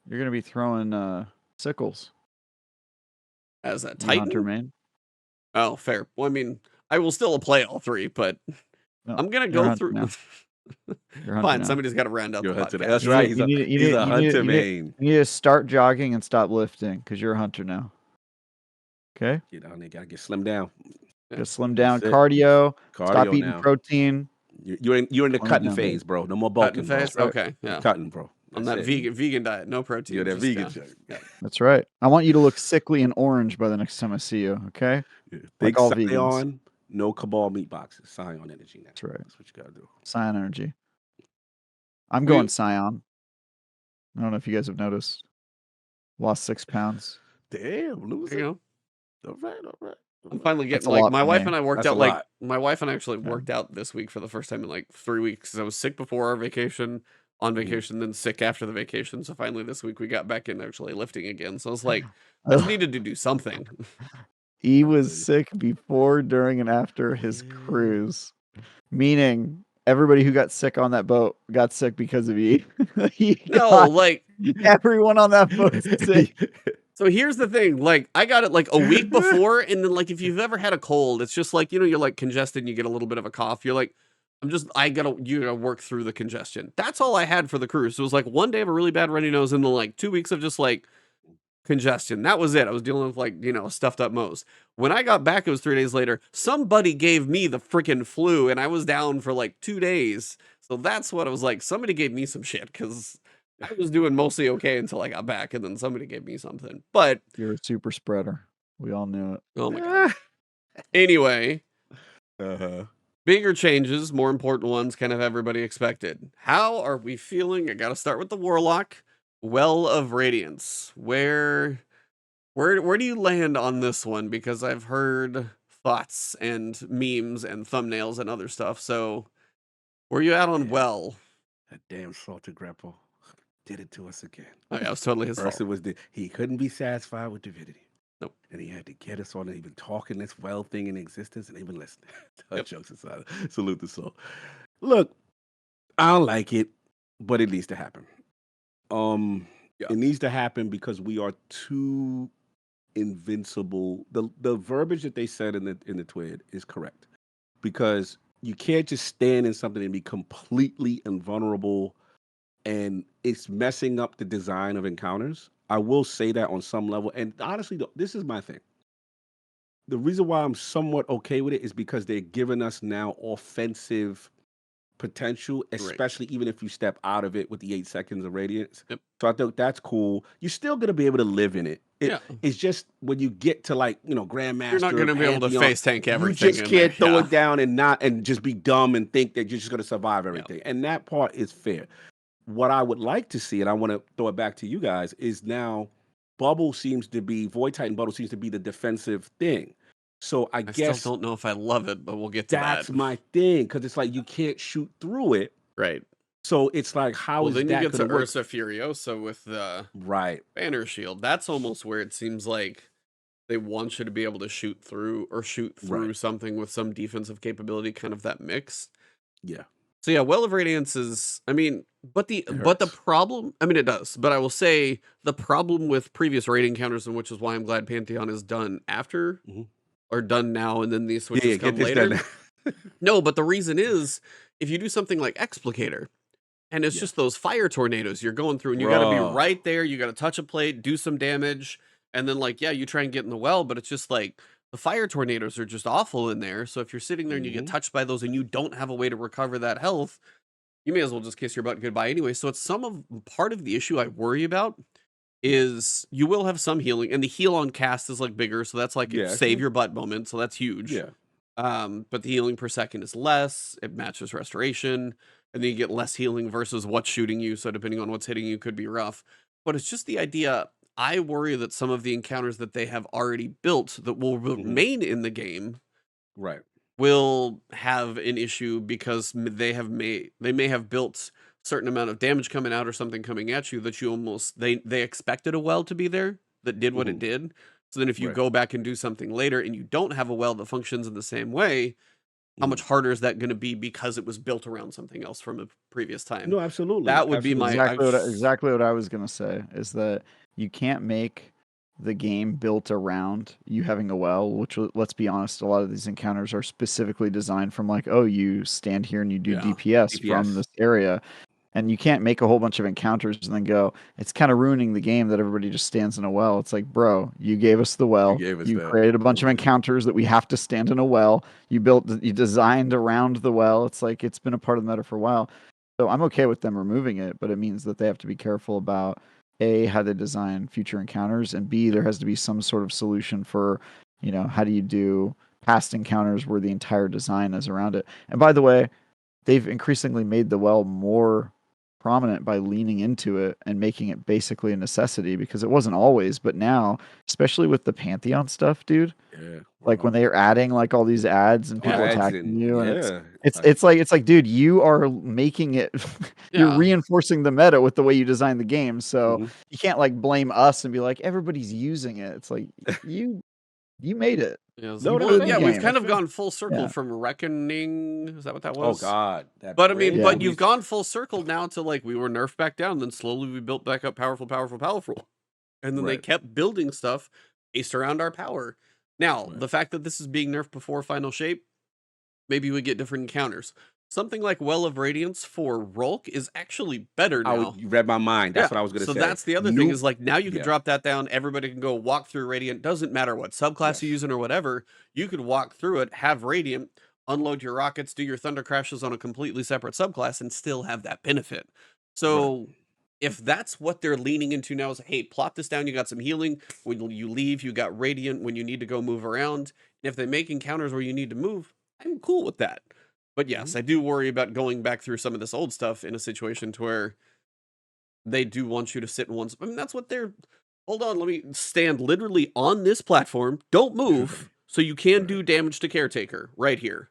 You're going to be throwing sickles. As a You hunter Titan? main. Oh, fair. Well, I mean, I will still play all three, but No, I'm gonna you're a go hunter through. now. You're a hunter Fine, now. somebody's got to round out You're the a hunter. podcast. That's right. He's a hunter main. You need to start jogging and stop lifting because you're a hunter now. Okay? Get down there, gotta get slim down. Just slim down. That's it. Cardio. Stop Cardio eating now. protein. You're in the Slim it cutting down, phase, bro. No more Cutting bulking, bro. phase. right. Okay, yeah. Cutting, bro. On That's that it. vegan diet, no protein. You're that just, vegan yeah. shit. Yeah. That's right. I want you to look sickly and orange by the next time I see you. Okay? Yeah. Like Big all vegans. Scion, no Cabal meat boxes. Scion energy now. That's right. That's what you gotta do. Scion energy. I'm We- going Scion. I don't know if you guys have noticed. Lost 6 pounds. Damn, There loser. you go. All right, all right. I'm finally That's getting a like lot my for wife me. and I worked That's a out like lot. my wife and I actually Yeah. worked out this week for the first time in like 3 weeks because I was sick before our vacation, on vacation, then sick after the vacation. So finally this week we got back in actually lifting again. So I was like, I just needed to do something. He I was feel you. sick before, during, and after his Yeah. cruise. Meaning everybody who got sick on that boat got sick because of you. No, like everyone on that boat is sick. so here's the thing, like I got it like a week before, and then like if you've ever had a cold, it's just like, you're like congested and you get a little bit of a cough. You're like, you gotta work through the congestion. That's all I had for the cruise. So it was like one day of a really bad runny nose and then like 2 weeks of just like congestion. That was it. I was dealing with like, stuffed up Mo's. When I got back, it was 3 days later. Somebody gave me the freaking flu and I was down for like 2 days. So that's what it was like. Somebody gave me some shit because I was doing mostly okay until I got back, and then somebody gave me something. But You're a super spreader. We all knew it. oh my god. Anyway, Uh-huh. bigger changes, more important ones, kind of everybody expected. How are we feeling? I got to start with the Warlock. Well of Radiance. Where do you land on this one? Because I've heard thoughts and memes and thumbnails and other stuff. So where you at on Yeah. Well? That damn salted grapple did it to us again. Oh yeah, it was totally his First, fault. it was he couldn't be satisfied with divinity. Nope. And he had to get us on even talking this well thing in existence and even listening. Yep. Jokes aside, salute the soul. Look, I don't like it, but it needs to happen. Yeah. It needs to happen because we are too invincible. The verbiage that they said in the TWAB is correct because you can't just stand in something and be completely invulnerable, and it's messing up the design of encounters. I will say that on some level, and honestly, this is my thing. The reason why I'm somewhat okay with it is because they're giving us now offensive potential, Right. especially even if you step out of it with the 8 seconds of radiance. Yep. So I think that's cool. You're still gonna be able to live in it. Yeah. It's just when you get to like, Grandmaster, You're not gonna be able to Pantheon, face tank you everything just in can't there. throw Yeah. it down and just be dumb and think that you're just gonna survive everything. And that part is fair. What I would like to see, and I want to throw it back to you guys, is now Void Titan Bubble seems to be the defensive thing. So I guess still don't know if I love it, but we'll get to that's that. my thing, because it's like you can't shoot through it. Right. So it's like, how Well, is then you that get to going to work? Ursa Furiosa with the Right. banner shield. That's almost where it seems like they want you to be able to shoot through Right. something with some defensive capability, kind of that mix. Yeah. So yeah, Well of Radiance is, but the hurts. problem, it does, but I will say the problem with previous raid encounters, and which is why I'm glad Pantheon is done after Mhm. or done now, and then these Yeah, switches get come this later. done. No, but the reason is if you do something like Explicator, and it's Yes. just those fire tornadoes you're going through, and you got to be Bruh. right there. You got to touch a plate, do some damage, and then you try and get in the well, but it's just like the fire tornadoes are just awful in there. So if you're sitting there and you get Mhm. touched by those and you don't have a way to recover that health, you may as well just kiss your butt goodbye anyway. So it's part of the issue I worry about is you will have some healing, and the heal on cast is bigger, so that's like a Yeah. save your butt moment, so that's huge. Yeah. But the healing per second is less. It matches restoration, and then you get less healing versus what's shooting you. So depending on what's hitting you, could be rough. But it's just the idea. I worry that some of the encounters that they have already built that will remain in the game Right. will have an issue because they may have built certain amount of damage coming out or something coming at you that you almost they expected a well to be there that did what it did. So then if you Right. go back and do something later and you don't have a well that functions in the same way, how much harder is that going to be because it was built around something else from a previous time? No, absolutely. That would be my exactly what I was gonna say is that you can't make the game built around you having a well, which, let's be honest, a lot of these encounters are specifically designed from you stand here and you do Yeah. DPS from this area. And you can't make a whole bunch of encounters and then go, it's kind of ruining the game that everybody just stands in a well. It's like, bro, you gave us the well. You created a bunch of encounters that we have to stand in a well. You designed around the well. It's like, it's been a part of the meta for a while. So I'm okay with them removing it, but it means that they have to be careful about A, how they design future encounters, and B, there has to be some sort of solution for, how do you do past encounters where the entire design is around it. And by the way, they've increasingly made the well more prominent by leaning into it and making it basically a necessity, because it wasn't always, but now, especially with the Pantheon stuff, dude. Yeah. When they are adding all these ads and people attacking you, and it's like, dude, you are making it you're reinforcing the meta with the way you design the game. So you can't blame us and be like, everybody's using it. It's like you made it. Yeah, No, we've kind of gone full circle from Reckoning. Is that what that was? Oh God. But but you've gone full circle now to we were nerfed back down, then slowly we built back up powerful. And then they kept building stuff based around our power. Now, the fact that this is being nerfed before final shape, maybe we get different encounters. Something like Well of Radiance for Rolk is actually better now. You read my mind. That's what I was going to say. So that's the other thing is now you can drop that down. Everybody can go walk through Radiant. Doesn't matter what subclass you're using or whatever. You could walk through it, have Radiant, unload your rockets, do your Thunder Crashes on a completely separate subclass, and still have that benefit. So if that's what they're leaning into now is, hey, plop this down. You got some healing. When you leave, you got Radiant when you need to go move around. And if they make encounters where you need to move, I'm cool with that. But yes, I do worry about going back through some of this old stuff in a situation to where they do want you to sit in one. That's what they're. Hold on, let me stand literally on this platform. Don't move, so you can do damage to Caretaker right here.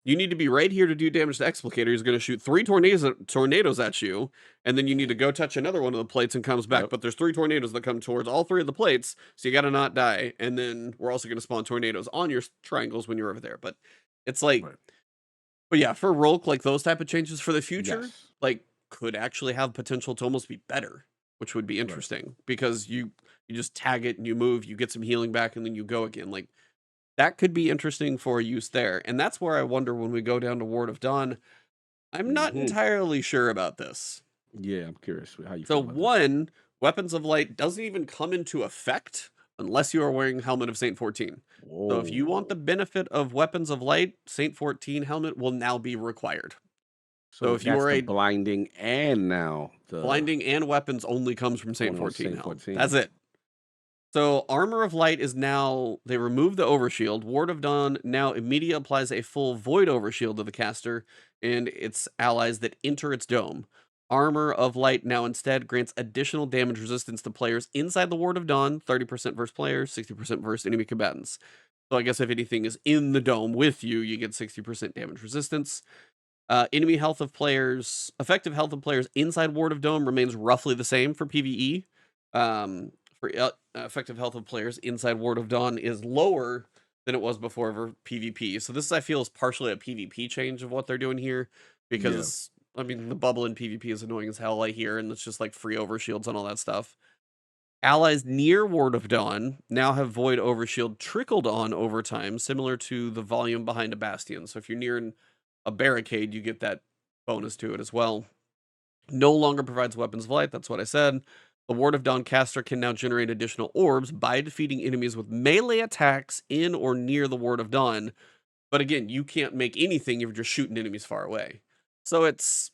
you need to be right here to do damage to Explicator. He's going to shoot 3 tornadoes at you, and then you need to go touch another one of the plates and comes back. Yep. But there's 3 tornadoes that come towards all 3 of the plates, so you got to not die. And then we're also going to spawn tornadoes on your triangles when you're over there. But it's like, Right. but yeah, for Rolk, like those type of changes for the future, Yes. like could actually have potential to almost be better, which would be interesting because you just tag it and you move, you get some healing back, and then you go again. Like that could be interesting for use there. And that's where I wonder when we go down to Ward of Dawn, I'm not Mhm. entirely sure about this. Yeah, I'm curious how you So feel about this. one, Weapons of Light doesn't even come into effect unless you are wearing Helmet of Saint 14. So if you want the Whoa. benefit of Weapons of Light, Saint 14 helmet will now be required. So if you that's are the a blinding and now the blinding and weapons only comes from Saint one on 14 Saint helmet. 14. That's it. So Armor of Light is now, they removed the overshield. Ward of Dawn now immediately applies a full void overshield to the caster and its allies that enter its dome. Armor of Light now instead grants additional damage resistance to players inside the Ward of Dawn, 30% versus players, 60% versus enemy combatants. So I guess if anything is in the dome with you, you get 60% damage resistance. Enemy health of players, effective health of players inside Ward of Dome remains roughly the same for PvE. For effective health of players inside Ward of Dawn is lower than it was before for PvP. So this, I feel, is partially a PvP change of what they're doing here because, I mean, the bubble in PvP is annoying as hell, I hear, and it's just like free overshields and all that stuff. Allies near Ward of Dawn now have Void Overshield trickled on over time, similar to the volume behind a Bastion. So if you're near a barricade, you get that bonus to it as well. No longer provides Weapons of Light, that's what I said. The Ward of Dawn caster can now generate additional orbs by defeating enemies with melee attacks in or near the Ward of Dawn. But again, you can't make anything if you're just shooting enemies far away. So it's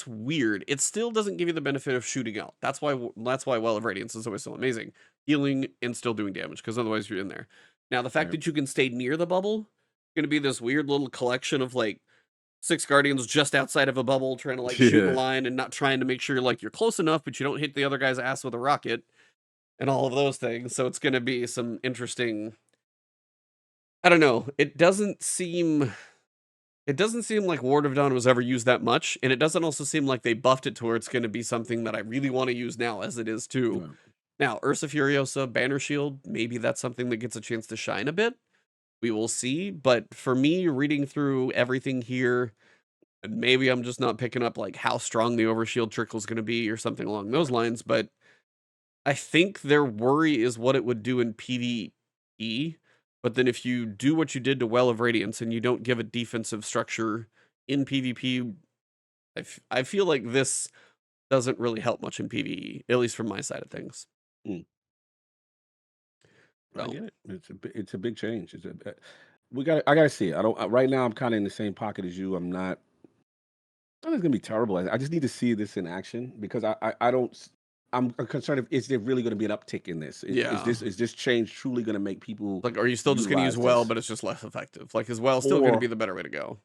weird. It still doesn't give you the benefit of shooting out. That's why Well of Radiance is always so amazing. Healing and still doing damage, because otherwise you're in there. Now, the fact Right. that you can stay near the bubble, going to be this weird little collection of like 6 guardians just outside of a bubble trying to like shoot a Yeah. line and not trying to make sure like you're close enough, but you don't hit the other guy's ass with a rocket and all of those things. So it's going to be some interesting, I don't know. It doesn't seem like Ward of Dawn was ever used that much, and it doesn't also seem like they buffed it to where it's going to be something that I really want to use now, as it is too. Right. Now, Ursa Furiosa, Banner Shield, maybe that's something that gets a chance to shine a bit. We will see. But for me, reading through everything here, and maybe I'm just not picking up like how strong the overshield trickle is going to be or something along those lines. But I think their worry is what it would do in PvE. But then if you do what you did to Well of Radiance and you don't give a defensive structure in PvP, I feel like this doesn't really help much in PvE, at least from my side of things. I So, get it. It's a big change. I gotta see it. I don't right now. I'm kind of in the same pocket as you. I'm not. I think it's gonna be terrible. I just need to see this in action because I don't. I'm concerned if is there really going to be an uptick in this? yeah. Is this change truly going to make people Like, are you still just going to use utilize Well, this? but it's just less effective? Like, is Well still going to Or be the better way to go?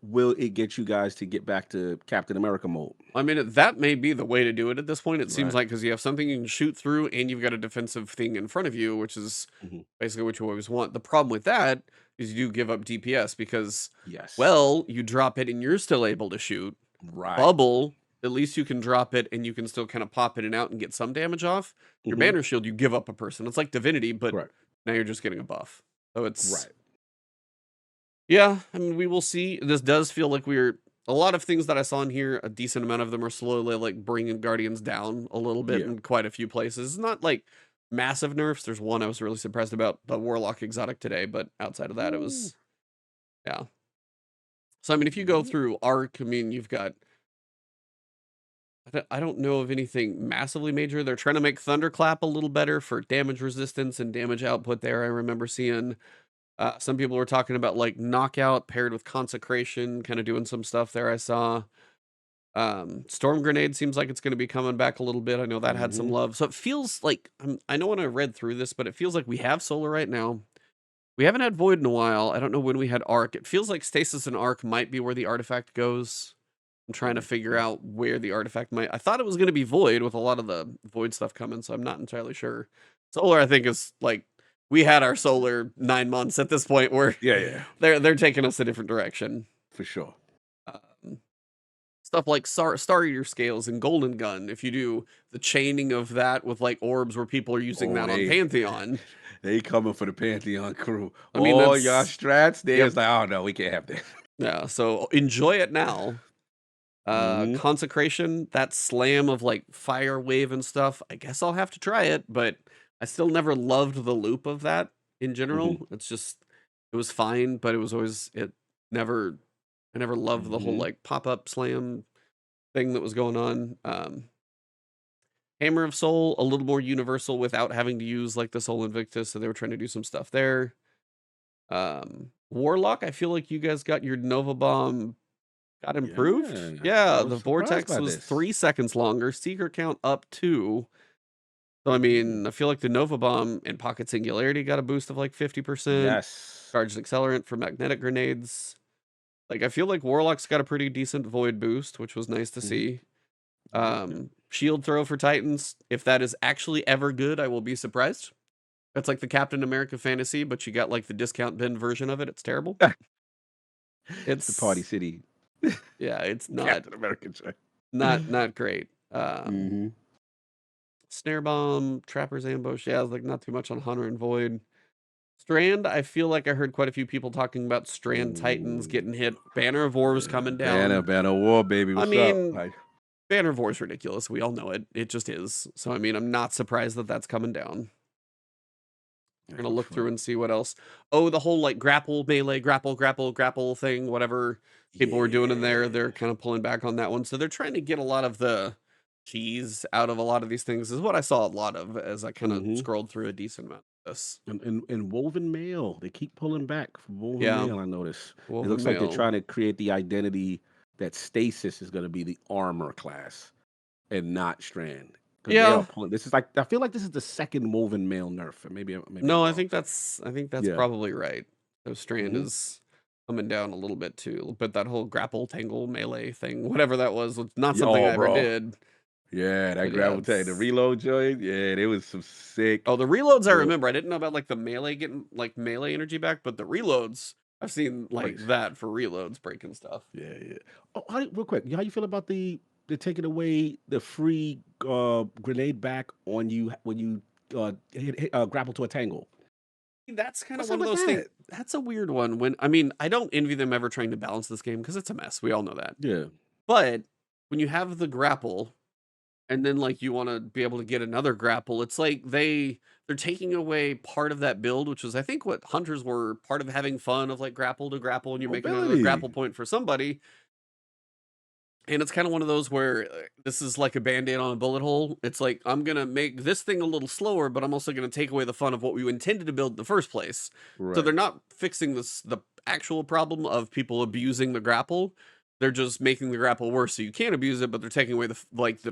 will it get you guys to get back to Captain America mode? I mean, that may be the way to do it at this point. It seems Right. like because you have something you can shoot through and you've got a defensive thing in front of you, which is Mhm. basically what you always want. The problem with that is you do give up DPS because, Yes. well, you drop it and you're still able to shoot. Right. Bubble, at least you can drop it and you can still kind of pop in and out and get some damage off. Your Mhm. Banner Shield, you give up a person. It's like Divinity, but Right. now you're just getting a buff. So it's Right. yeah, I mean, we will see. This does feel like a lot of things that I saw in here, a decent amount of them are slowly like bringing Guardians down a little bit Yeah. in quite a few places. Not like massive nerfs. There's one I was really surprised about, the Warlock Exotic today, but outside of that, it was, yeah. So, I mean, if you go through Arc, I mean, you've got, I don't know of anything massively major. They're trying to make Thunderclap a little better for damage resistance and damage output there. I remember seeing some people were talking about like Knockout paired with Consecration, kind of doing some stuff there I saw. Storm Grenade seems like it's going to be coming back a little bit. I know that had some Mhm. love. So it feels like, I know when I read through this, but it feels like we have Solar right now. We haven't had Void in a while. I don't know when we had Arc. It feels like Stasis and Arc might be where the artifact goes. I'm trying to figure out where the artifact might. I thought it was going to be Void with a lot of the Void stuff coming, so I'm not entirely sure. Solar, I think, is like we had our solar 9 months at this point where Yeah. they're taking us a different direction. For sure. Stuff like Star Eater scales and Golden Gun. If you do the chaining of that with like orbs where people are using that on Pantheon. They coming for the Pantheon crew. I mean, all y'all strats, they Yep. was like, oh no, we can't have that. Yeah, so enjoy it now. Consecration, that slam of like fire wave and stuff. I guess I'll have to try it, but I still never loved the loop of that in general. It's just it was fine, but it was always I never loved the whole like pop-up slam thing that was going on. Hammer of Soul, a little more universal without having to use like the Soul Invictus, so they were trying to do some stuff there. Warlock, I feel like you guys got your Nova Bomb got improved. Yeah, the Vortex was 3 seconds longer. Secret count up 2. So I mean, I feel like the Nova Bomb and Pocket Singularity got a boost of like 50%. Yes. Charged Accelerant for magnetic grenades. Like I feel like Warlock's got a pretty decent Void boost, which was nice to see. Shield throw for Titans. If that is actually ever good, I will be surprised. That's like the Captain America fantasy, but you got like the discount bin version of it. It's terrible. It's the Party City. Yeah, it's not Captain America. not great. Snare Bomb, Trapper's Ambush. Yeah, like not too much on Hunter and Void. Strand, I feel like I heard quite a few people talking about Strand Titans getting hit. Banner of War was coming down. Banner War, baby. What's up? Banner of War is ridiculous. We all know it. It just is. So, I mean, I'm not surprised that that's coming down. I'm going to look through and see what else. Oh, the whole like grapple, melee, grapple thing, whatever people were doing in there. They're kind of pulling back on that one. So they're trying to get a lot of the cheese out of a lot of these things is what I saw a lot of as I kind of scrolled through a decent amount of this. And Woven Mail, they keep pulling back from Woven Mail, I noticed. Woven it looks Mail. like they're trying to create the identity that Stasis is going to be the armor class and not Strand. Yeah. This is like, I feel like this is the second Woven Mail nerf. Maybe no, I think that's probably right. So Strand is coming down a little bit too. But that whole grapple tangle melee thing, whatever that was not something I ever did. Yeah, that grapple tangle, the reload joint. Yeah, there was some sick. Oh, the reloads I remember. I didn't know about like the melee getting like melee energy back, but the reloads I've seen like that for reloads breaking stuff. Yeah. Oh, real quick, how you feel about the taking away the free grenade back on you when you grapple to a tangle? That's kind of one of those things. That's a weird one. I don't envy them ever trying to balance this game because it's a mess. We all know that. Yeah. But when you have the grapple and then like you want to be able to get another grapple, it's like they're taking away part of that build, which was I think what hunters were part of having fun of like grapple to grapple and you're making another grapple point for somebody. And it's kind of one of those where this is like a Band-Aid on a bullet hole. It's like, I'm going to make this thing a little slower, but I'm also going to take away the fun of what we intended to build in the first place. Right. So they're not fixing the actual problem of people abusing the grapple. They're just making the grapple worse so you can't abuse it, but they're taking away the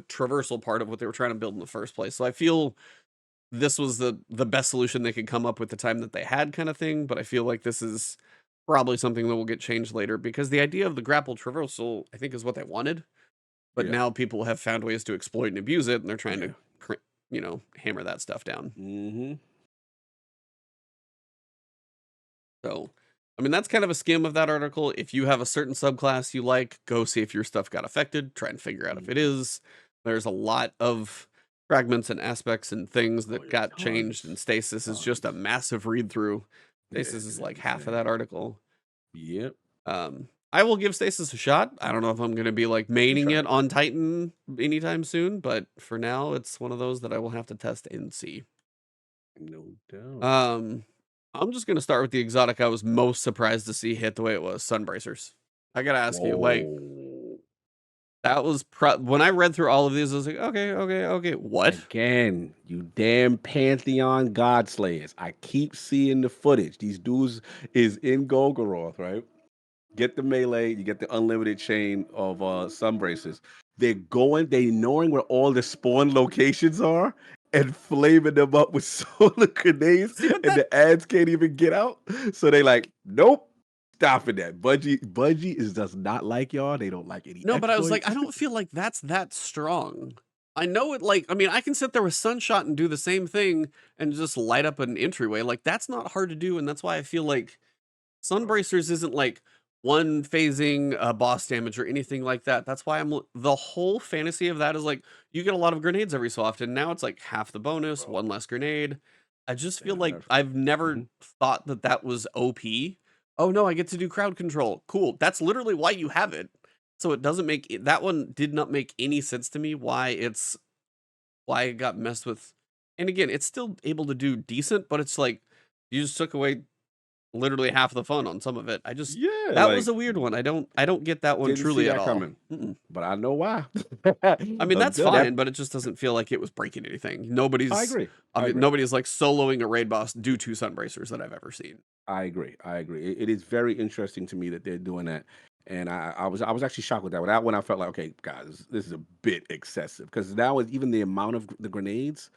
traversal part of what they were trying to build in the first place. So I feel this was the best solution they could come up with the time that they had kind of thing, but I feel like this is probably something that will get changed later because the idea of the grapple traversal, I think, is what they wanted. But now people have found ways to exploit and abuse it, and they're trying to, hammer that stuff down. So, I mean, that's kind of a skim of that article. If you have a certain subclass you like, go see if your stuff got affected. Try and figure out if it is. There's a lot of fragments and aspects and things that got changed, and Stasis is just a massive read-through. Stasis is like half of that article. Yep. I will give Stasis a shot. I don't know if I'm going to be like maining it on Titan anytime soon, but for now, it's one of those that I will have to test and see. No doubt. I'm just going to start with the exotic I was most surprised to see hit the way it was, Sunbracers. I got to ask you, like, that was when I read through all of these, I was like, okay, what? Again, you damn Pantheon Godslayers. I keep seeing the footage. These dudes is in Golgoroth, right? Get the melee, you get the unlimited chain of Sunbracers. They knowing where all the spawn locations are and flaming them up with solar grenades, and the ads can't even get out. So they like, nope. Stopping that. Bungie does not like y'all. They don't like any. No, but I was like, I don't feel like that's that strong. I know it, like, I mean, I can sit there with Sunshot and do the same thing and just light up an entryway. Like, that's not hard to do, and that's why I feel like Sunbracers isn't like one phasing boss damage or anything like that. That's why the whole fantasy of that is like you get a lot of grenades every so often. Now it's like half the bonus, Bro. one less grenade. I just feel Yeah, like I've never thought that that was OP. Oh no, I get to do crowd control. Cool. That's literally why you have it. So it doesn't make that one did not make any sense to me why it got messed with. And again, it's still able to do decent, but it's like you just took away literally half the fun on some of it. yeah, That was like a weird one. I don't get that one didn't see truly at that all. coming, but I know why. I mean, that's Until that, fine, but it just doesn't feel like it was breaking anything. I agree. Nobody's like soloing a raid boss due to Sunbracers that I've ever seen. I agree. It is very interesting to me that they're doing that, and I was actually shocked with that. With that one, I felt like, okay, guys, this is a bit excessive because now even the amount of the grenades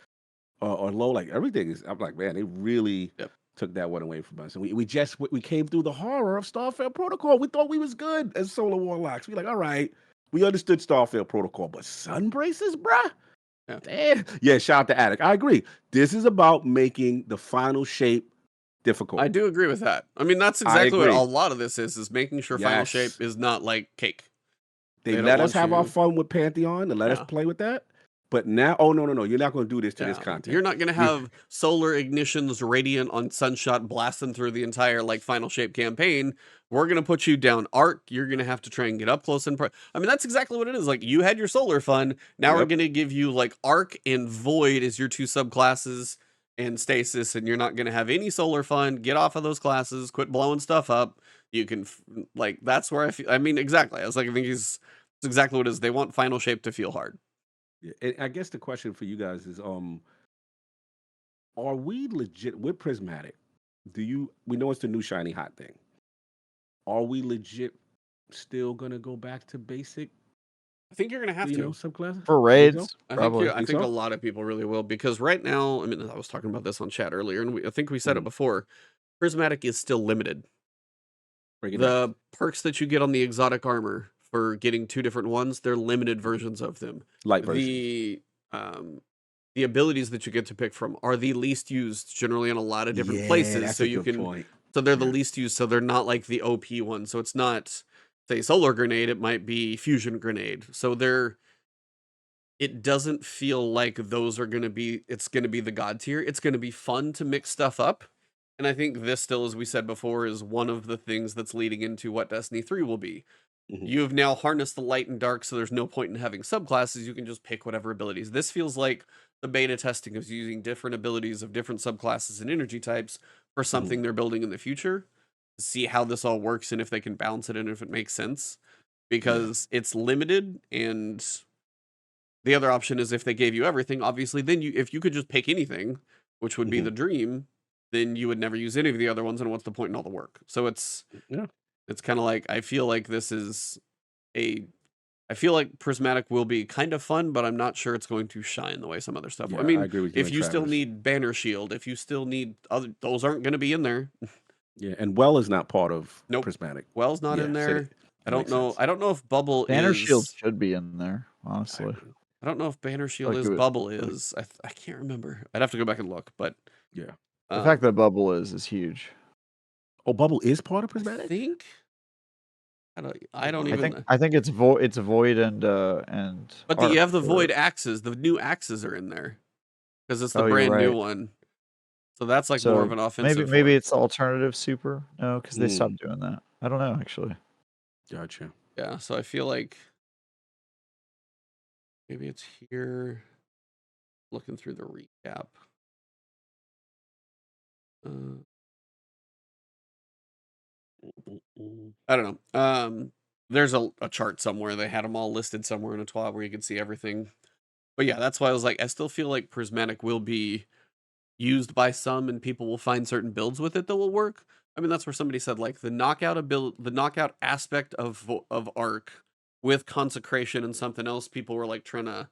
are low. Like everything is. I'm like, man, they really Yep. took that one away from us. And we came through the horror of Starfield Protocol. We thought we was good as Solar Warlocks. We like, all right, we understood Starfield Protocol, but Sunbracers, bruh. Yeah. Damn. Yeah, shout out to Attic. I agree. This is about making the final shape difficult. I do agree with that. I mean, that's I exactly what agree. a lot of this is making sure final shape Yes. is not like cake. They don't let us want have our you- fun with Pantheon and let us Yeah. play with that. But now, oh no, you're not going to do this to this Yeah. content. You're not going to have solar ignitions radiant on Sunshot blasting through the entire like final shape campaign. We're going to put you down arc. You're going to have to try and get up close and I mean, that's exactly what it is. Like you had your solar fun. Now we're Yep. going to give you like arc and void as your two subclasses and stasis. And you're not going to have any solar fun. Get off of those classes. Quit blowing stuff up. You can like, that's where I mean, exactly. I was like, I think it's exactly what it is. They want final shape to feel hard. Yeah, and I guess the question for you guys is, are we legit with Prismatic? We know it's the new shiny hot thing. Are we legit still gonna go back to basic, I think you're going to have to. subclasses? For Think so? raids, I probably. think Think a so? lot of people really will because right now, I mean, I was talking about this on chat earlier, and I think we said it Mhm. before. Prismatic is still limited. Break it down. The perks that you get on the exotic armor for getting two different ones, they're limited versions of them. Light versions. The abilities that you get to pick from are the least used generally in a lot of different Yeah, places. that's So a you good can, point. so they're the Yeah. least used. So they're not like the OP one. So it's not, say, solar grenade. It might be fusion grenade. So it doesn't feel like those are going to be, it's going to be the god tier. It's going to be fun to mix stuff up. And I think this still, as we said before, is one of the things that's leading into what Destiny 3 will be. Mhm. You have now harnessed the light and dark, so there's no point in having subclasses. You can just pick whatever abilities. This feels like the beta testing of using different abilities of different subclasses and energy types for something they're building in the future. To see how this all works and if they can balance it and if it makes sense. Because it's limited, and the other option is if they gave you everything, obviously, then if you could just pick anything, which would be the dream, then you would never use any of the other ones, and what's the point in all the work? So it's kind of like, I feel like I feel like Prismatic will be kind of fun, but I'm not sure it's going to shine the way some other stuff. Yeah, I mean, I agree with you if and you still Travis. need Banner Shield, if you still need those aren't going to be in there. Yeah, and Well is not part of Nope. Prismatic. Well's not Yeah, in so there. that I don't makes know. sense. I don't know if Bubble Banner is. shields should be in there, honestly. I don't know if Banner Shield Like is. it would- Bubble is. I can't remember. I'd have to go back and look. But Yeah. The fact that bubble is huge. Oh, Bubble is part of I Prismatic? think. I don't I even. think it's void and But arc you have the for- Void axes. The new axes are in there because it's the Oh, you're brand new right. one. So that's like So more of an offensive. maybe force. it's the alternative super. No, because they Mm. stopped doing that. I don't know actually. Gotcha. Yeah. So I feel like maybe it's here. Looking through the recap. I don't know. There's a chart somewhere. They had them all listed somewhere in a TWAB where you can see everything. But yeah, that's why I was like, I still feel like Prismatic will be used by some, and people will find certain builds with it that will work. I mean, that's where somebody said like the knockout aspect of Arc with Consecration and something else. People were like trying to,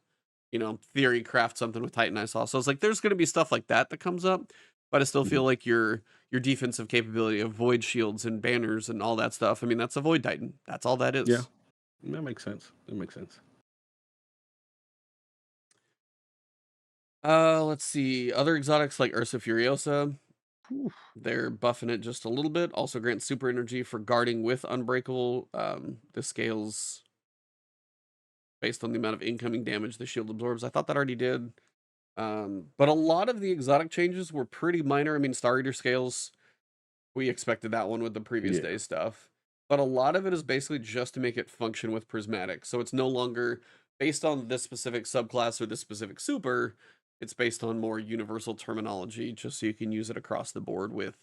theory craft something with Titan. I saw, so it's like there's going to be stuff like that comes up, but I still feel like your defensive capability of void shields and banners and all that stuff. I mean, that's a void Titan. That's all that is. Yeah. That makes sense. Let's see. Other exotics like Ursa Furiosa, Whew. they're buffing it just a little bit. Also grants super energy for guarding with Unbreakable. This scales based on the amount of incoming damage the shield absorbs. I thought that already did. But a lot of the exotic changes were pretty minor. I mean, Star Eater scales, we expected that one with the previous Yeah. day stuff. But a lot of it is basically just to make it function with Prismatic. So it's no longer based on this specific subclass or this specific super. It's based on more universal terminology, just so you can use it across the board with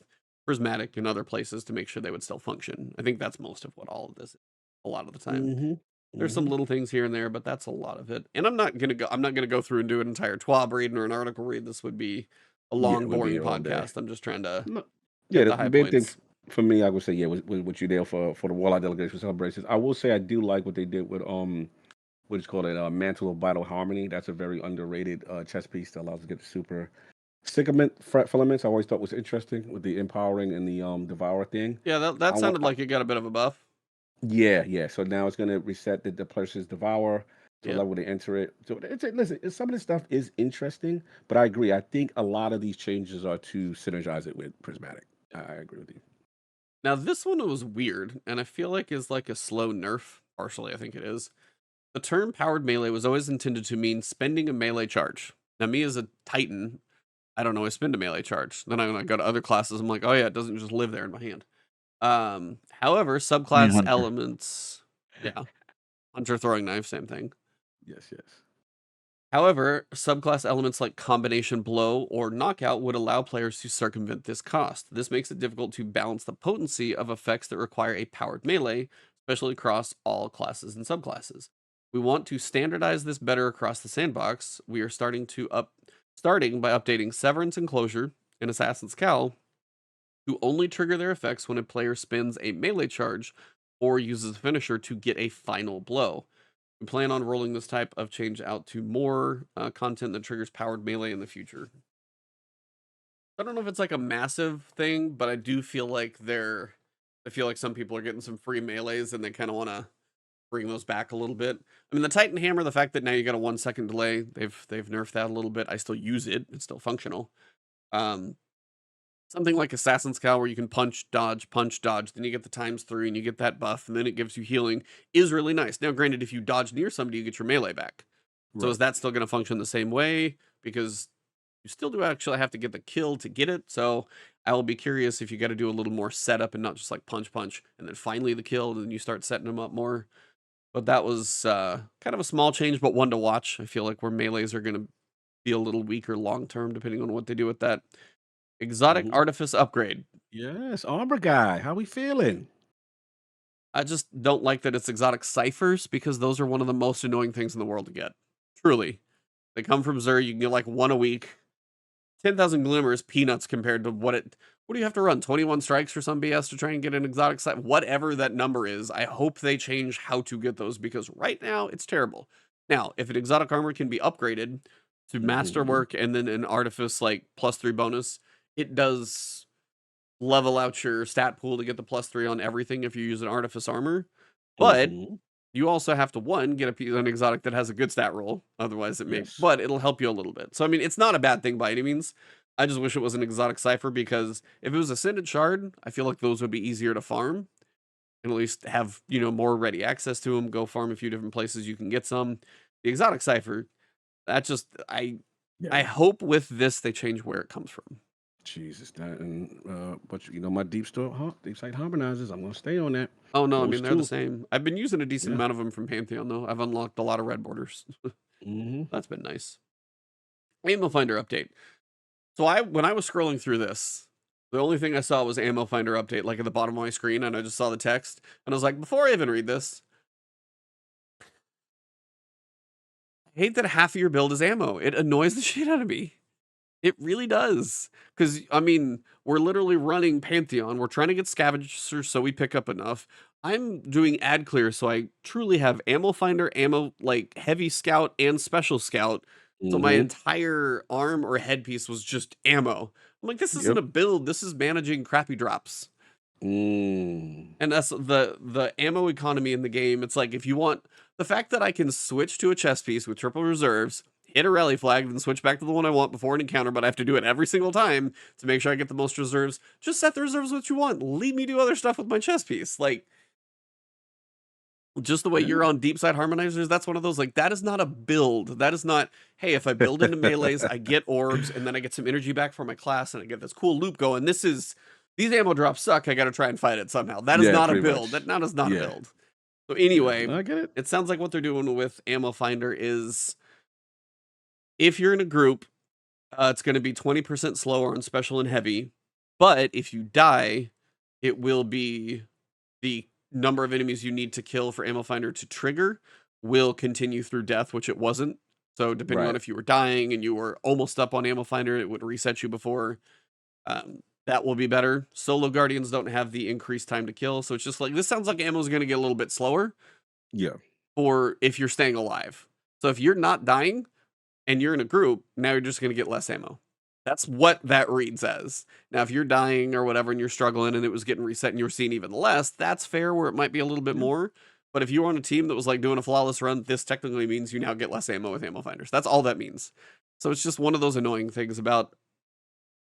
Prismatic and other places to make sure they would still function. I think that's most of what all of this is, a lot of the time. Mm-hmm. There's some Mm-hmm. little things here and there, but that's a lot of it. And I'm not gonna go through and do an entire TWAB read or an article read. This would be a Yeah, long, we'll be boring here all day. podcast. I'm just trying to No, yeah, hit the, the the high big thing points. for me, I would say, yeah, what you there for the Warlock Delegation celebrations. I will say I do like what they did with what is called a Mantle of Vital Harmony. That's a very underrated chess piece that allows you to get the super Sycament filaments. I always thought was interesting with the empowering and the devour thing. Yeah, I that want, sounded like it got a bit of a buff. yeah, yeah. So now it's gonna reset the person's devour to a Yep. level they enter it. So listen, some of this stuff is interesting, but I agree. I think a lot of these changes are to synergize it with Prismatic. I agree with you. Now this one was weird, and I feel like is like a slow nerf. Partially, I think it is. The term powered melee was always intended to mean spending a melee charge. Now, me as a Titan, I don't always spend a melee charge. Then when I go to other classes, I'm like, oh yeah, it doesn't just live there in my hand. However, I mean, subclass Hunter. elements, yeah, hunter throwing knife, same thing. Yes, yes. However, subclass elements like combination blow or knockout would allow players to circumvent this cost. This makes it difficult to balance the potency of effects that require a powered melee, especially across all classes and subclasses. We want to standardize this better across the sandbox. We are starting by updating Severance Enclosure and Assassin's Cowl to only trigger their effects when a player spends a melee charge or uses a finisher to get a final blow. We plan on rolling this type of change out to more content that triggers powered melee in the future. I don't know if it's like a massive thing, but I do feel like I feel like some people are getting some free melees and they kind of want to bring those back a little bit. I mean, the Titan Hammer, the fact that now you got a 1 second delay, they've nerfed that a little bit. I still use it; it's still functional. Um, Something like Assassin's Cowl, where you can punch, dodge, then you get the ×3 and you get that buff, and then it gives you healing, is really nice. Now, granted, if you dodge near somebody, you get your melee back. So is Right. that still going to function the same way? Because you still do actually have to get the kill to get it. So I will be curious if you got to do a little more setup and not just like punch, and then finally the kill, and then you start setting them up more. But that was kind of a small change, but one to watch. I feel like where melees are going to be a little weaker long term, depending on what they do with that. Exotic Hmm. Artifice upgrade. Yes, Arbor guy. How we feeling? I just don't like that it's exotic ciphers because those are one of the most annoying things in the world to get. Truly. They come from Xur, you can get like one a week. 10,000 glimmers, peanuts compared to what do you have to run? 21 strikes or some BS to try and get an exotic cipher? Whatever that number is, I hope they change how to get those because right now it's terrible. Now, if an exotic armor can be upgraded to Hmm. masterwork and then an artifice like +3 bonus, it does level out your stat pool to get the +3 on everything if you use an artifice armor. But Hmm. you also have to get an exotic that has a good stat roll. Otherwise, Yes. but it'll help you a little bit. So I mean, it's not a bad thing by any means. I just wish it was an exotic cipher because if it was Ascended Shard, I feel like those would be easier to farm and at least have more ready access to them. Go farm a few different places you can get some. The exotic cipher, that just I Yeah. hope with this they change where it comes from. Jesus, that and but my deep site harmonizers. I'm gonna stay on that. Oh no, I Those mean they're the two. same. I've been using a decent Yeah. amount of them from Pantheon though. I've unlocked a lot of red borders. Hmm. That's been nice. Ammo Finder update. So when I was scrolling through this, the only thing I saw was Ammo Finder update, like at the bottom of my screen, and I just saw the text, and I was like, before I even read this, I hate that half of your build is ammo. It annoys the shit out of me. It really does. Because, I mean, we're literally running Pantheon. We're trying to get scavengers so we pick up enough. I'm doing ad clear, so I truly have ammo finder, ammo, like heavy scout and special scout. So my Hmm. entire arm or headpiece was just ammo. I'm like, this isn't Yep. a build. This is managing crappy drops. Mm. And that's the ammo economy in the game. It's like if you want the fact that I can switch to a chest piece with triple reserves, hit a rally flag, then switch back to the one I want before an encounter, but I have to do it every single time to make sure I get the most reserves. Just set the reserves what you want. Leave me do other stuff with my chess piece. Like, just the way you're on deep side harmonizers, that's one of those, like, that is not a build. That is not, hey, if I build into melees, I get orbs, and then I get some energy back for my class, and I get this cool loop going. These ammo drops suck. I got to try and fight it somehow. That is not a build. That is not a build. So anyway, I get it. It sounds like what they're doing with Ammo Finder is, if you're in a group, it's going to be 20% slower on special and heavy, but if you die, it will be the number of enemies you need to kill for Ammo Finder to trigger will continue through death, which it wasn't. So depending on if you were dying and you were almost up on Ammo Finder, it would reset you before. That will be better. Solo Guardians don't have the increased time to kill, so it's just like, this sounds like ammo is going to get a little bit slower. Yeah. Or if you're staying alive. So if you're not dying and you're in a group, now you're just going to get less ammo. That's what that reads as. Now, if you're dying or whatever and you're struggling and it was getting reset and you were seeing even less, that's fair where it might be a little bit more. But if you were on a team that was like doing a flawless run, this technically means you now get less ammo with ammo finders. That's all that means. So it's just one of those annoying things about